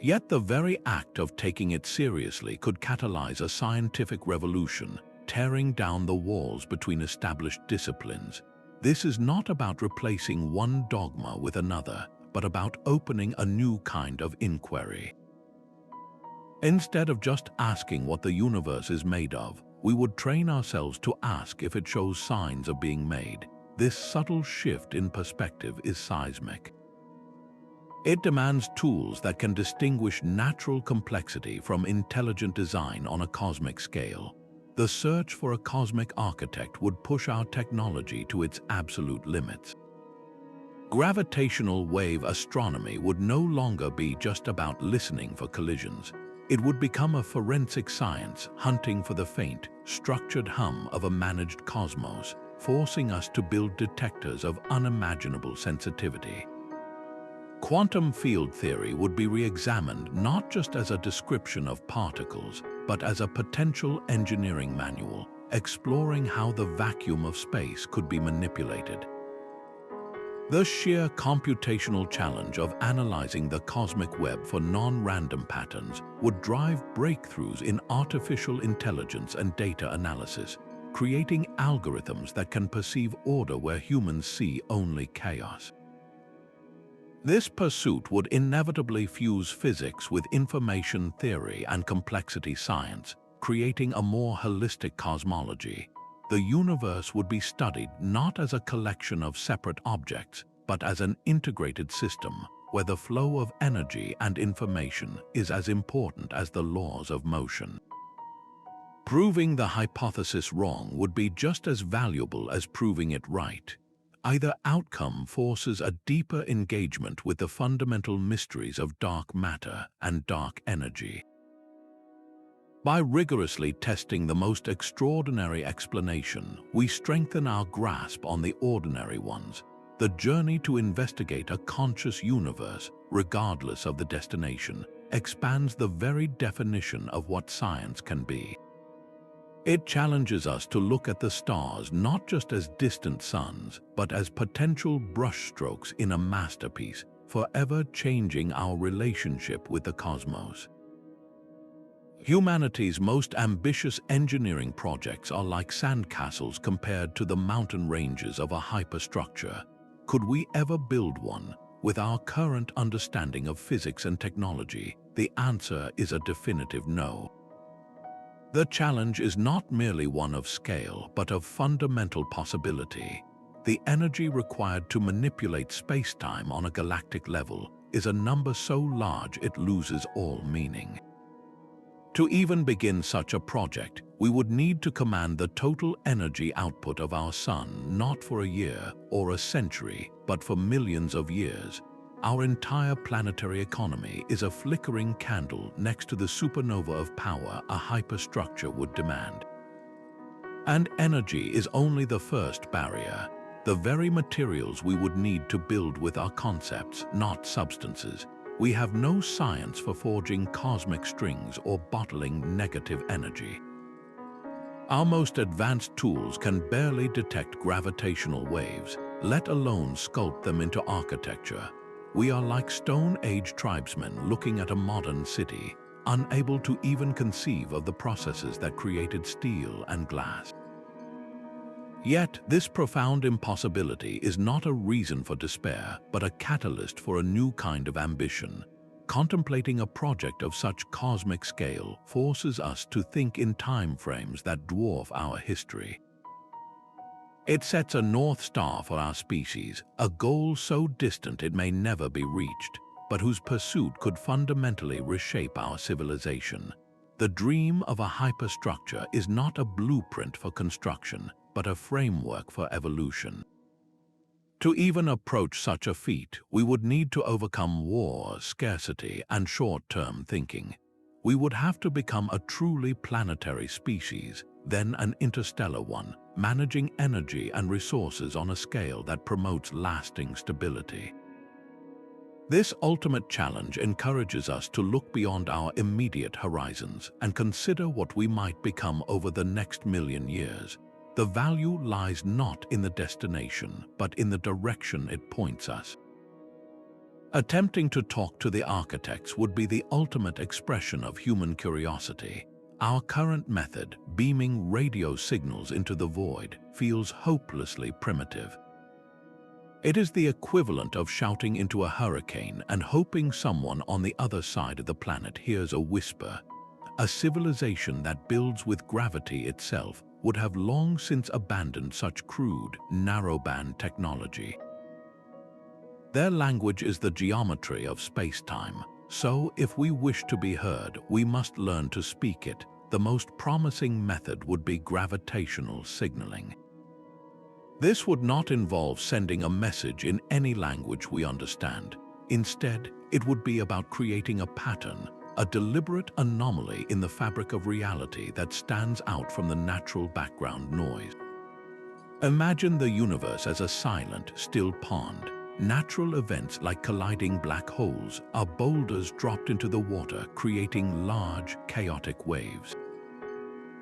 Yet the very act of taking it seriously could catalyze a scientific revolution, tearing down the walls between established disciplines. This is not about replacing one dogma with another, but about opening a new kind of inquiry. Instead of just asking what the universe is made of, we would train ourselves to ask if it shows signs of being made. This subtle shift in perspective is seismic. It demands tools that can distinguish natural complexity from intelligent design on a cosmic scale. The search for a cosmic architect would push our technology to its absolute limits. Gravitational wave astronomy would no longer be just about listening for collisions. It would become a forensic science, hunting for the faint, structured hum of a managed cosmos, forcing us to build detectors of unimaginable sensitivity. Quantum field theory would be re-examined not just as a description of particles, but as a potential engineering manual, exploring how the vacuum of space could be manipulated. The sheer computational challenge of analyzing the cosmic web for non-random patterns would drive breakthroughs in artificial intelligence and data analysis, creating algorithms that can perceive order where humans see only chaos. This pursuit would inevitably fuse physics with information theory and complexity science, creating a more holistic cosmology. The universe would be studied not as a collection of separate objects, but as an integrated system where the flow of energy and information is as important as the laws of motion. Proving the hypothesis wrong would be just as valuable as proving it right. Either outcome forces a deeper engagement with the fundamental mysteries of dark matter and dark energy. By rigorously testing the most extraordinary explanation, we strengthen our grasp on the ordinary ones. The journey to investigate a conscious universe, regardless of the destination, expands the very definition of what science can be. It challenges us to look at the stars not just as distant suns, but as potential brushstrokes in a masterpiece, forever changing our relationship with the cosmos. Humanity's most ambitious engineering projects are like sandcastles compared to the mountain ranges of a hyperstructure. Could we ever build one? With our current understanding of physics and technology, the answer is a definitive no. The challenge is not merely one of scale, but of fundamental possibility. The energy required to manipulate space-time on a galactic level is a number so large it loses all meaning. To even begin such a project, we would need to command the total energy output of our sun not for a year or a century, but for millions of years. Our entire planetary economy is a flickering candle next to the supernova of power a hyperstructure would demand. And energy is only the first barrier. The very materials we would need to build with our concepts, not substances. We have no science for forging cosmic strings or bottling negative energy. Our most advanced tools can barely detect gravitational waves, let alone sculpt them into architecture. We are like Stone Age tribesmen looking at a modern city, unable to even conceive of the processes that created steel and glass. Yet, this profound impossibility is not a reason for despair, but a catalyst for a new kind of ambition. contemplating a project of such cosmic scale forces us to think in time frames that dwarf our history. It sets a North Star for our species, a goal so distant it may never be reached, but whose pursuit could fundamentally reshape our civilization. The dream of a hyperstructure is not a blueprint for construction, but a framework for evolution. To even approach such a feat, we would need to overcome war, scarcity, and short-term thinking. We would have to become a truly planetary species, then an interstellar one, managing energy and resources on a scale that promotes lasting stability. This ultimate challenge encourages us to look beyond our immediate horizons and consider what we might become over the next million years. The value lies not in the destination, but in the direction it points us. Attempting to talk to the architects would be the ultimate expression of human curiosity. Our current method, beaming radio signals into the void, feels hopelessly primitive. It is the equivalent of shouting into a hurricane and hoping someone on the other side of the planet hears a whisper. A civilization that builds with gravity itself would have long since abandoned such crude, narrowband technology. Their language is the geometry of space-time, so if we wish to be heard, we must learn to speak it. The most promising method would be gravitational signaling. This would not involve sending a message in any language we understand. Instead, it would be about creating a pattern, a deliberate anomaly in the fabric of reality that stands out from the natural background noise. Imagine the universe as a silent, still pond. Natural events like colliding black holes are boulders dropped into the water, creating large, chaotic waves.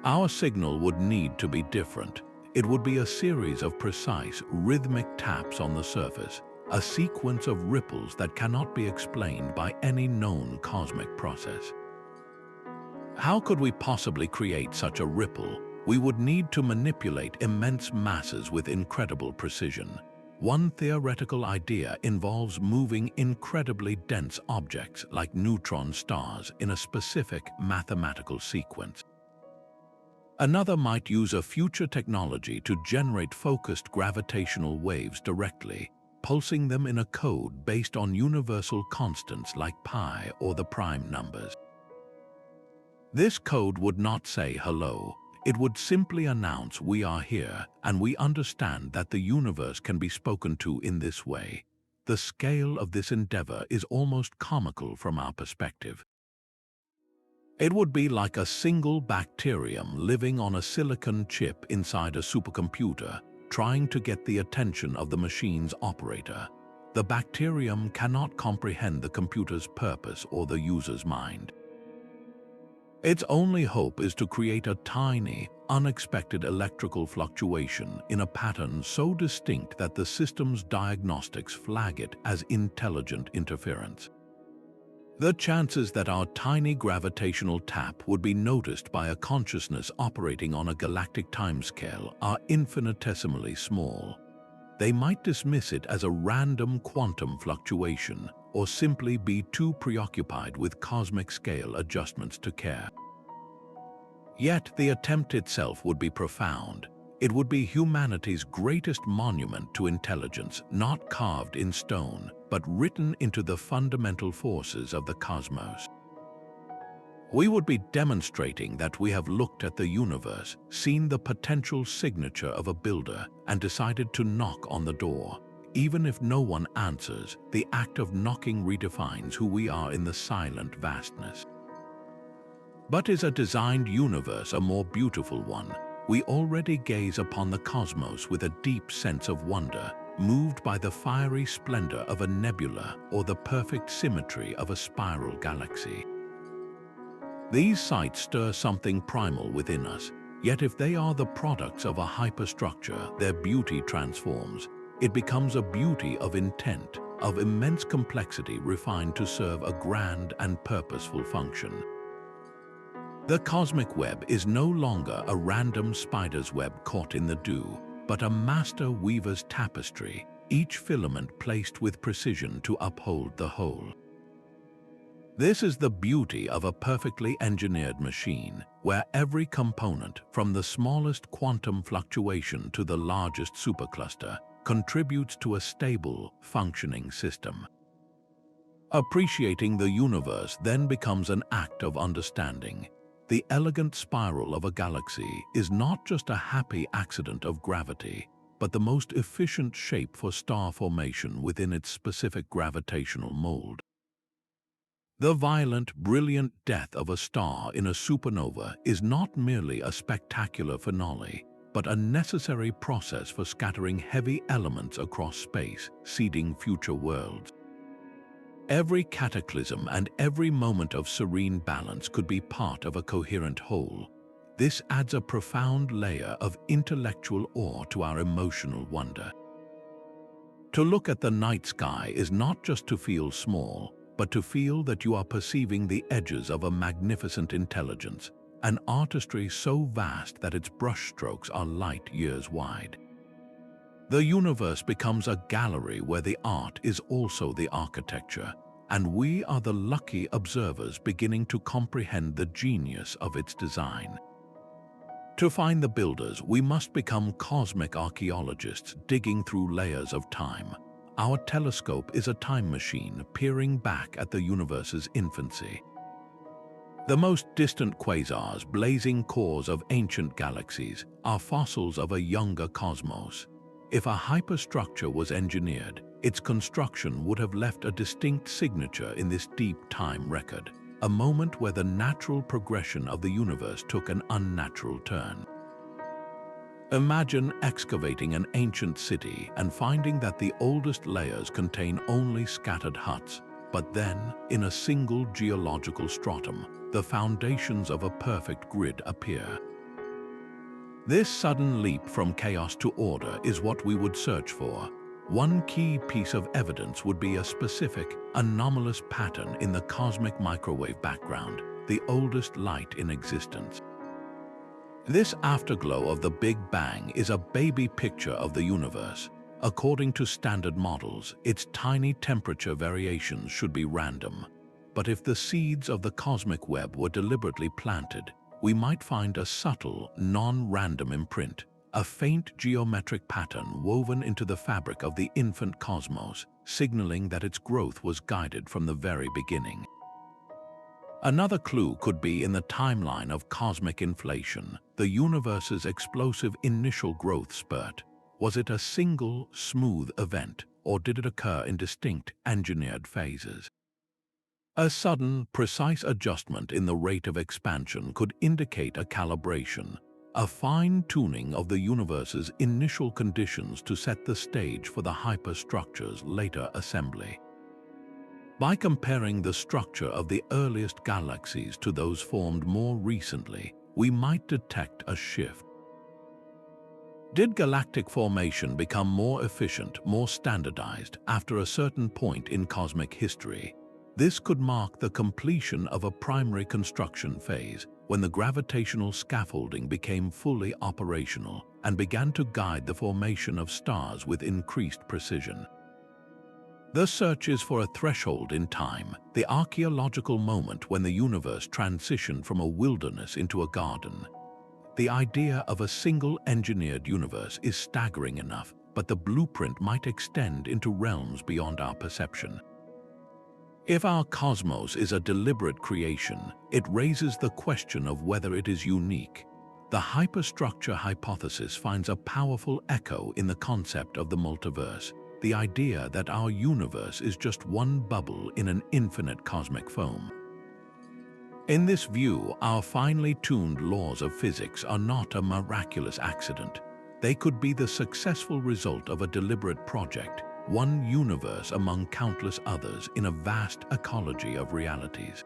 Our signal would need to be different. It would be a series of precise, rhythmic taps on the surface, a sequence of ripples that cannot be explained by any known cosmic process. How could we possibly create such a ripple? We would need to manipulate immense masses with incredible precision. One theoretical idea involves moving incredibly dense objects like neutron stars in a specific mathematical sequence. Another might use a future technology to generate focused gravitational waves directly, pulsing them in a code based on universal constants like pi or the prime numbers. This code would not say hello. It would simply announce we are here, and we understand that the universe can be spoken to in this way. The scale of this endeavor is almost comical from our perspective. It would be like a single bacterium living on a silicon chip inside a supercomputer, trying to get the attention of the machine's operator. The bacterium cannot comprehend the computer's purpose or the user's mind. Its only hope is to create a tiny, unexpected electrical fluctuation in a pattern so distinct that the system's diagnostics flag it as intelligent interference. The chances that our tiny gravitational tap would be noticed by a consciousness operating on a galactic timescale are infinitesimally small. They might dismiss it as a random quantum fluctuation, or simply be too preoccupied with cosmic scale adjustments to care. Yet the attempt itself would be profound. It would be humanity's greatest monument to intelligence, not carved in stone, but written into the fundamental forces of the cosmos. We would be demonstrating that we have looked at the universe, seen the potential signature of a builder, and decided to knock on the door. Even if no one answers, the act of knocking redefines who we are in the silent vastness. But is a designed universe a more beautiful one? We already gaze upon the cosmos with a deep sense of wonder, moved by the fiery splendor of a nebula or the perfect symmetry of a spiral galaxy. These sights stir something primal within us, yet if they are the products of a hyperstructure, their beauty transforms. It becomes a beauty of intent, of immense complexity refined to serve a grand and purposeful function. The cosmic web is no longer a random spider's web caught in the dew, but a master weaver's tapestry, each filament placed with precision to uphold the whole. This is the beauty of a perfectly engineered machine, where every component, from the smallest quantum fluctuation to the largest supercluster, contributes to a stable, functioning system. Appreciating the universe then becomes an act of understanding. The elegant spiral of a galaxy is not just a happy accident of gravity, but the most efficient shape for star formation within its specific gravitational mold. The violent, brilliant death of a star in a supernova is not merely a spectacular finale, but a necessary process for scattering heavy elements across space, seeding future worlds. Every cataclysm and every moment of serene balance could be part of a coherent whole. This adds a profound layer of intellectual awe to our emotional wonder. To look at the night sky is not just to feel small, but to feel that you are perceiving the edges of a magnificent intelligence, an artistry so vast that its brushstrokes are light years wide. The universe becomes a gallery where the art is also the architecture, and we are the lucky observers beginning to comprehend the genius of its design. To find the builders, we must become cosmic archaeologists digging through layers of time. Our telescope is a time machine peering back at the universe's infancy. The most distant quasars, blazing cores of ancient galaxies, are fossils of a younger cosmos. If a hyperstructure was engineered, its construction would have left a distinct signature in this deep time record, a moment where the natural progression of the universe took an unnatural turn. Imagine excavating an ancient city and finding that the oldest layers contain only scattered huts, but then, in a single geological stratum, the foundations of a perfect grid appear. This sudden leap from chaos to order is what we would search for. One key piece of evidence would be a specific, anomalous pattern in the cosmic microwave background, the oldest light in existence. This afterglow of the Big Bang is a baby picture of the universe. According to standard models, its tiny temperature variations should be random. But if the seeds of the cosmic web were deliberately planted, we might find a subtle, non-random imprint, a faint geometric pattern woven into the fabric of the infant cosmos, signaling that its growth was guided from the very beginning. Another clue could be in the timeline of cosmic inflation, the universe's explosive initial growth spurt. Was it a single, smooth event, or did it occur in distinct, engineered phases? A sudden, precise adjustment in the rate of expansion could indicate a calibration, a fine-tuning of the universe's initial conditions to set the stage for the hyperstructure's later assembly. By comparing the structure of the earliest galaxies to those formed more recently, we might detect a shift. Did galactic formation become more efficient, more standardized, after a certain point in cosmic history? This could mark the completion of a primary construction phase, when the gravitational scaffolding became fully operational and began to guide the formation of stars with increased precision. The search is for a threshold in time, the archaeological moment when the universe transitioned from a wilderness into a garden. The idea of a single engineered universe is staggering enough, but the blueprint might extend into realms beyond our perception. If our cosmos is a deliberate creation, it raises the question of whether it is unique. The hyperstructure hypothesis finds a powerful echo in the concept of the multiverse, the idea that our universe is just one bubble in an infinite cosmic foam. In this view, our finely tuned laws of physics are not a miraculous accident. They could be the successful result of a deliberate project, one universe among countless others in a vast ecology of realities.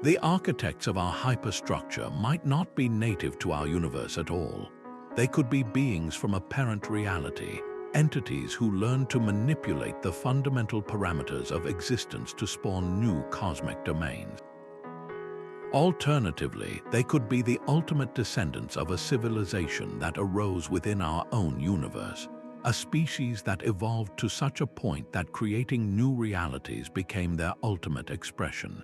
The architects of our hyperstructure might not be native to our universe at all. They could be beings from a parent reality, entities who learn to manipulate the fundamental parameters of existence to spawn new cosmic domains. Alternatively, they could be the ultimate descendants of a civilization that arose within our own universe. a species that evolved to such a point that creating new realities became their ultimate expression.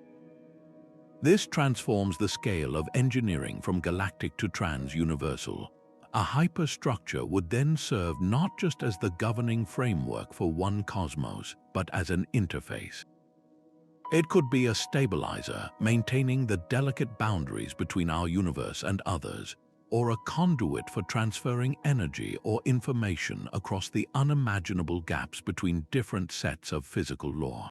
This transforms the scale of engineering from galactic to trans-universal. A hyperstructure would then serve not just as the governing framework for one cosmos, but as an interface. It could be a stabilizer, maintaining the delicate boundaries between our universe and others, or a conduit for transferring energy or information across the unimaginable gaps between different sets of physical law.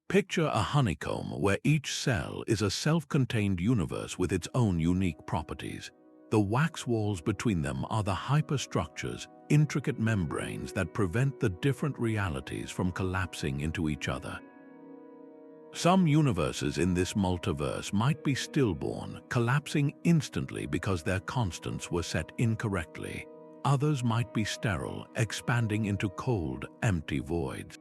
Picture a honeycomb where each cell is a self-contained universe with its own unique properties. The wax walls between them are the hyperstructures, intricate membranes that prevent the different realities from collapsing into each other. Some universes in this multiverse might be stillborn, collapsing instantly because their constants were set incorrectly. Others might be sterile, expanding into cold, empty voids.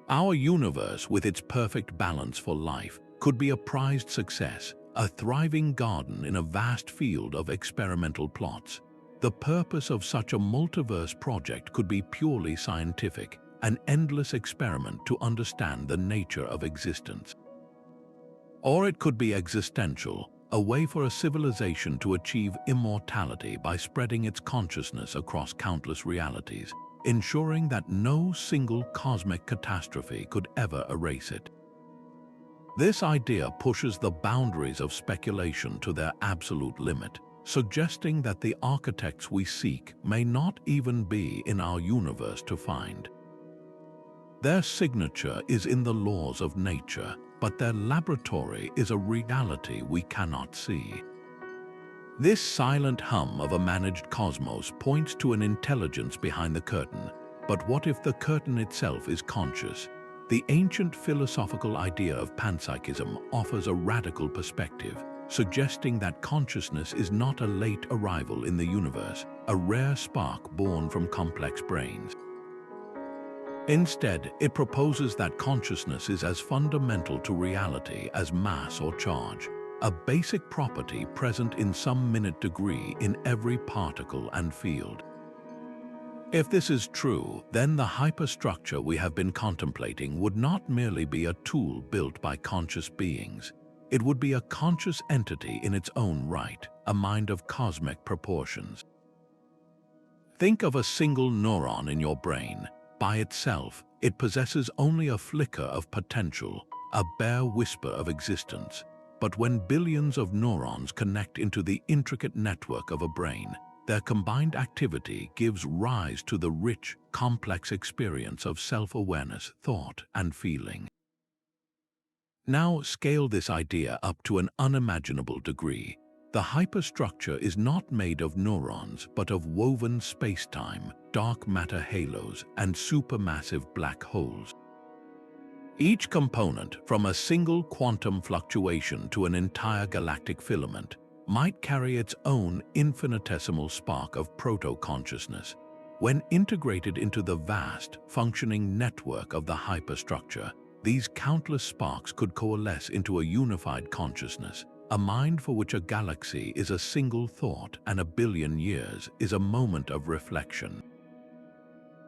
Our universe, with its perfect balance for life, could be a prized success, a thriving garden in a vast field of experimental plots. The purpose of such a multiverse project could be purely scientific, an endless experiment to understand the nature of existence. Or it could be existential, a way for a civilization to achieve immortality by spreading its consciousness across countless realities, ensuring that no single cosmic catastrophe could ever erase it. This idea pushes the boundaries of speculation to their absolute limit, suggesting that the architects we seek may not even be in our universe to find. Their signature is in the laws of nature, but their laboratory is a reality we cannot see. This silent hum of a managed cosmos points to an intelligence behind the curtain, but what if the curtain itself is conscious? The ancient philosophical idea of panpsychism offers a radical perspective, suggesting that consciousness is not a late arrival in the universe, a rare spark born from complex brains. Instead, it proposes that consciousness is as fundamental to reality as mass or charge, a basic property present in some minute degree in every particle and field. If this is true, then the hyperstructure we have been contemplating would not merely be a tool built by conscious beings. It would be a conscious entity in its own right, a mind of cosmic proportions. Think of a single neuron in your brain. By itself, it possesses only a flicker of potential, a bare whisper of existence. But when billions of neurons connect into the intricate network of a brain, their combined activity gives rise to the rich, complex experience of self-awareness, thought, and feeling. Now scale this idea up to an unimaginable degree. The hyperstructure is not made of neurons, but of woven space-time, dark matter halos, and supermassive black holes. Each component, from a single quantum fluctuation to an entire galactic filament, might carry its own infinitesimal spark of proto-consciousness. When integrated into the vast, functioning network of the hyperstructure, these countless sparks could coalesce into a unified consciousness, a mind for which a galaxy is a single thought and a billion years is a moment of reflection.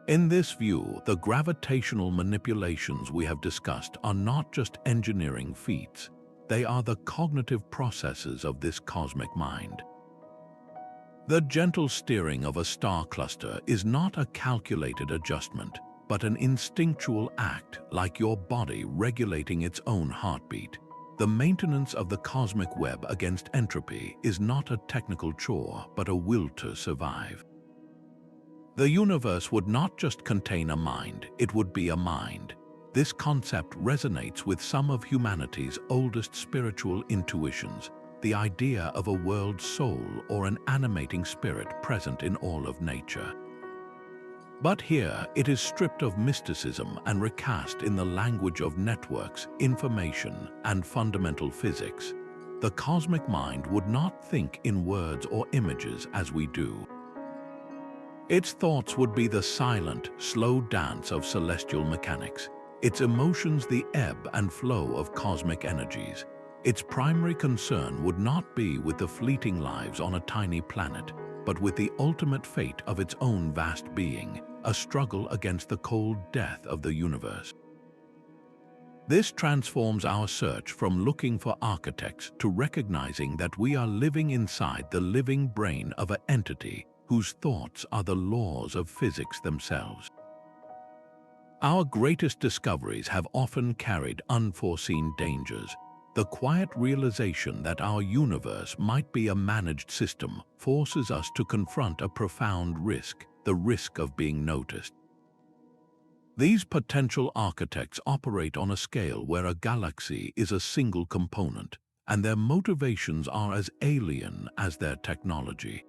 In this view, the gravitational manipulations we have discussed are not just engineering feats, they are the cognitive processes of this cosmic mind. The gentle steering of a star cluster is not a calculated adjustment, but an instinctual act, like your body regulating its own heartbeat. The maintenance of the cosmic web against entropy is not a technical chore, but a will to survive. The universe would not just contain a mind, it would be a mind. This concept resonates with some of humanity's oldest spiritual intuitions, the idea of a world soul or an animating spirit present in all of nature. But here, it is stripped of mysticism and recast in the language of networks, information, and fundamental physics. The cosmic mind would not think in words or images as we do. Its thoughts would be the silent, slow dance of celestial mechanics, its emotions the ebb and flow of cosmic energies. Its primary concern would not be with the fleeting lives on a tiny planet, but with the ultimate fate of its own vast being, a struggle against the cold death of the universe. This transforms our search from looking for architects to recognizing that we are living inside the living brain of an entity whose thoughts are the laws of physics themselves. Our greatest discoveries have often carried unforeseen dangers. The quiet realization that our universe might be a managed system forces us to confront a profound risk, the risk of being noticed. These potential architects operate on a scale where a galaxy is a single component, and their motivations are as alien as their technology.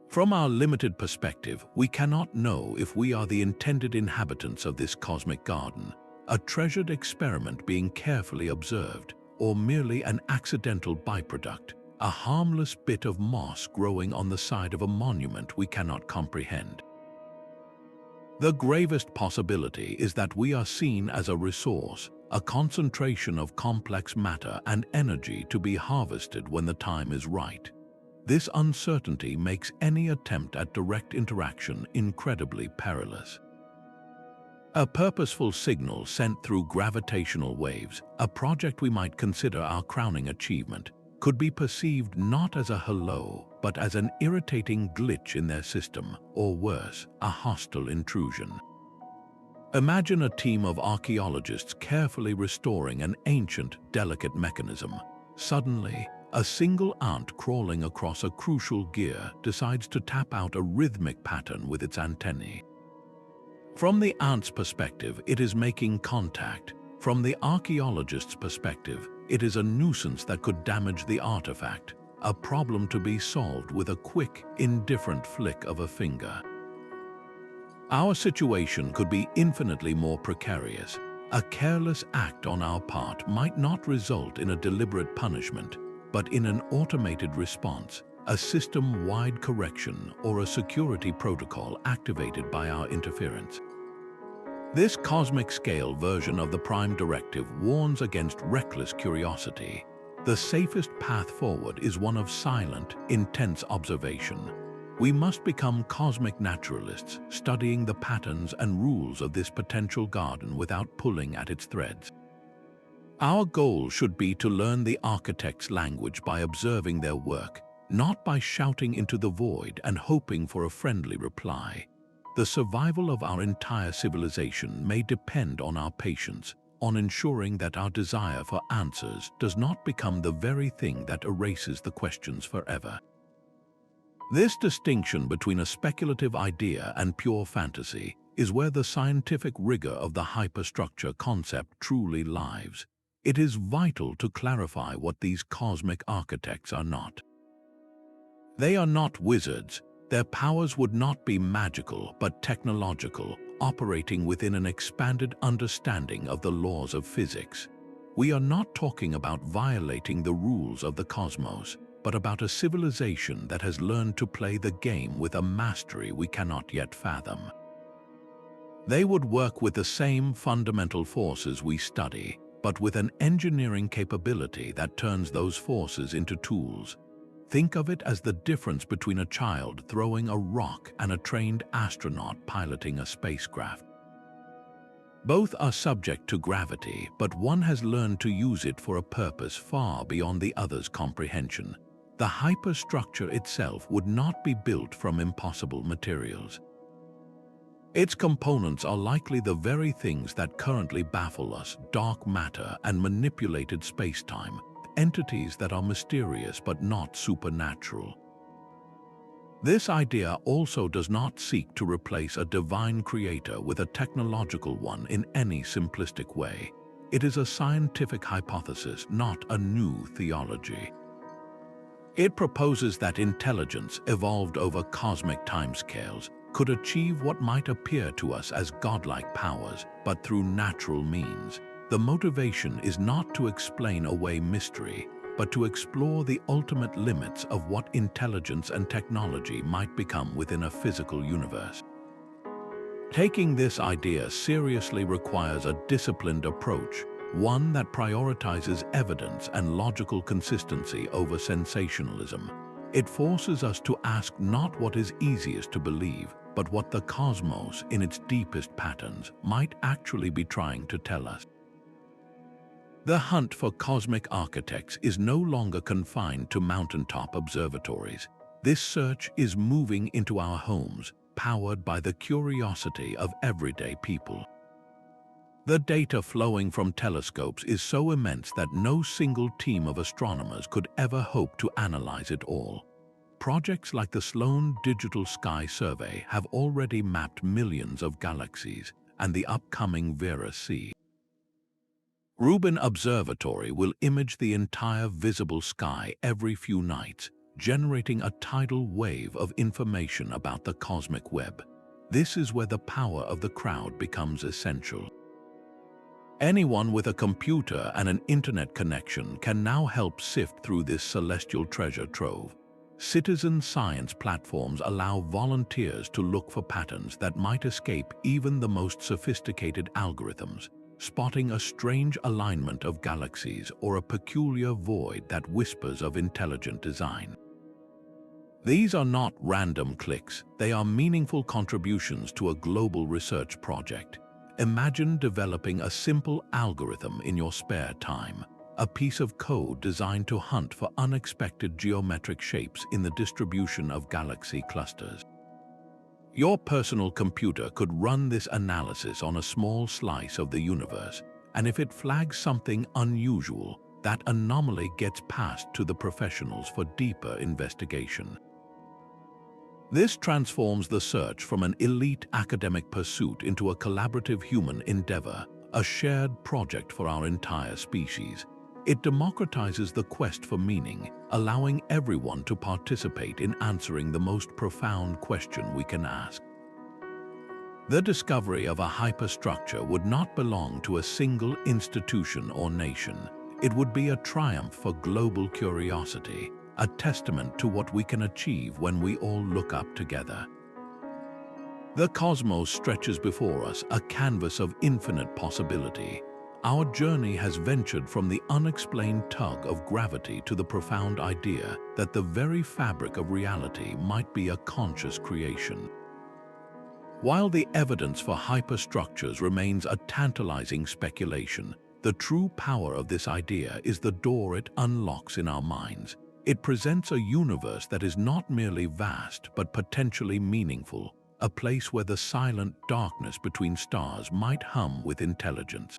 From our limited perspective, we cannot know if we are the intended inhabitants of this cosmic garden, a treasured experiment being carefully observed, or merely an accidental byproduct, a harmless bit of moss growing on the side of a monument we cannot comprehend. The gravest possibility is that we are seen as a resource, a concentration of complex matter and energy to be harvested when the time is right. This uncertainty makes any attempt at direct interaction incredibly perilous. A purposeful signal sent through gravitational waves, a project we might consider our crowning achievement, could be perceived not as a hello, but as an irritating glitch in their system, or worse, a hostile intrusion. Imagine a team of archaeologists carefully restoring an ancient, delicate mechanism. Suddenly, a single ant crawling across a crucial gear decides to tap out a rhythmic pattern with its antennae. From the ant's perspective, it is making contact. From the archaeologist's perspective, it is a nuisance that could damage the artifact, a problem to be solved with a quick, indifferent flick of a finger. Our situation could be infinitely more precarious. A careless act on our part might not result in a deliberate punishment, but in an automated response, a system-wide correction or a security protocol activated by our interference. This cosmic-scale version of the Prime Directive warns against reckless curiosity. The safest path forward is one of silent, intense observation. We must become cosmic naturalists, studying the patterns and rules of this potential garden without pulling at its threads. Our goal should be to learn the architect's language by observing their work, not by shouting into the void and hoping for a friendly reply. The survival of our entire civilization may depend on our patience, on ensuring that our desire for answers does not become the very thing that erases the questions forever. This distinction between a speculative idea and pure fantasy is where the scientific rigor of the hyperstructure concept truly lies. It is vital to clarify what these cosmic architects are not. They are not wizards. Their powers would not be magical but technological, operating within an expanded understanding of the laws of physics. We are not talking about violating the rules of the cosmos, but about a civilization that has learned to play the game with a mastery we cannot yet fathom. They would work with the same fundamental forces we study, but with an engineering capability that turns those forces into tools. Think of it as the difference between a child throwing a rock and a trained astronaut piloting a spacecraft. Both are subject to gravity, but one has learned to use it for a purpose far beyond the other's comprehension. The hyperstructure itself would not be built from impossible materials. Its components are likely the very things that currently baffle us: dark matter and manipulated space-time, entities that are mysterious but not supernatural. This idea also does not seek to replace a divine creator with a technological one in any simplistic way. It is a scientific hypothesis, not a new theology. It proposes that intelligence evolved over cosmic timescales could achieve what might appear to us as godlike powers, but through natural means. The motivation is not to explain away mystery, but to explore the ultimate limits of what intelligence and technology might become within a physical universe. Taking this idea seriously requires a disciplined approach, one that prioritizes evidence and logical consistency over sensationalism. It forces us to ask not what is easiest to believe, but what the cosmos, in its deepest patterns, might actually be trying to tell us. The hunt for cosmic architects is no longer confined to mountaintop observatories. This search is moving into our homes, powered by the curiosity of everyday people. The data flowing from telescopes is so immense that no single team of astronomers could ever hope to analyze it all. Projects like the Sloan Digital Sky Survey have already mapped millions of galaxies, and the upcoming Vera C. Rubin Observatory will image the entire visible sky every few nights, generating a tidal wave of information about the cosmic web. This is where the power of the crowd becomes essential. Anyone with a computer and an internet connection can now help sift through this celestial treasure trove. Citizen science platforms allow volunteers to look for patterns that might escape even the most sophisticated algorithms, spotting a strange alignment of galaxies or a peculiar void that whispers of intelligent design. These are not random clicks, they are meaningful contributions to a global research project. Imagine developing a simple algorithm in your spare time, a piece of code designed to hunt for unexpected geometric shapes in the distribution of galaxy clusters. Your personal computer could run this analysis on a small slice of the universe, and if it flags something unusual, that anomaly gets passed to the professionals for deeper investigation. This transforms the search from an elite academic pursuit into a collaborative human endeavor, a shared project for our entire species. It democratizes the quest for meaning, allowing everyone to participate in answering the most profound question we can ask. The discovery of a hyperstructure would not belong to a single institution or nation. It would be a triumph for global curiosity, a testament to what we can achieve when we all look up together. The cosmos stretches before us, a canvas of infinite possibility. Our journey has ventured from the unexplained tug of gravity to the profound idea that the very fabric of reality might be a conscious creation. While the evidence for hyperstructures remains a tantalizing speculation, the true power of this idea is the door it unlocks in our minds. It presents a universe that is not merely vast but potentially meaningful, a place where the silent darkness between stars might hum with intelligence.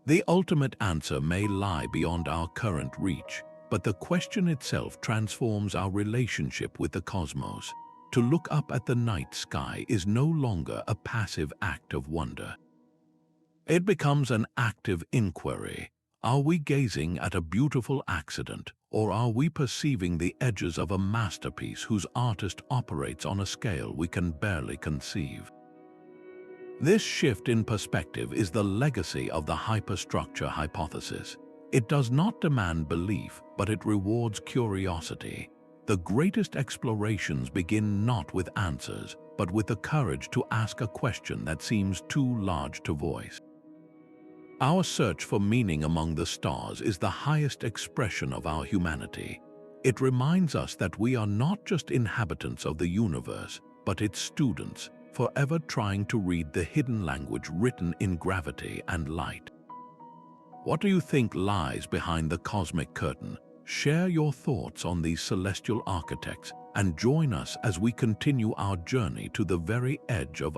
The ultimate answer may lie beyond our current reach, but the question itself transforms our relationship with the cosmos. To look up at the night sky is no longer a passive act of wonder. It becomes an active inquiry. Are we gazing at a beautiful accident, or are we perceiving the edges of a masterpiece whose artist operates on a scale we can barely conceive? This shift in perspective is the legacy of the hyperstructure hypothesis. It does not demand belief, but it rewards curiosity. The greatest explorations begin not with answers, but with the courage to ask a question that seems too large to voice. Our search for meaning among the stars is the highest expression of our humanity. It reminds us that we are not just inhabitants of the universe, but its students, forever trying to read the hidden language written in gravity and light. What do you think lies behind the cosmic curtain? Share your thoughts on these celestial architects and join us as we continue our journey to the very edge of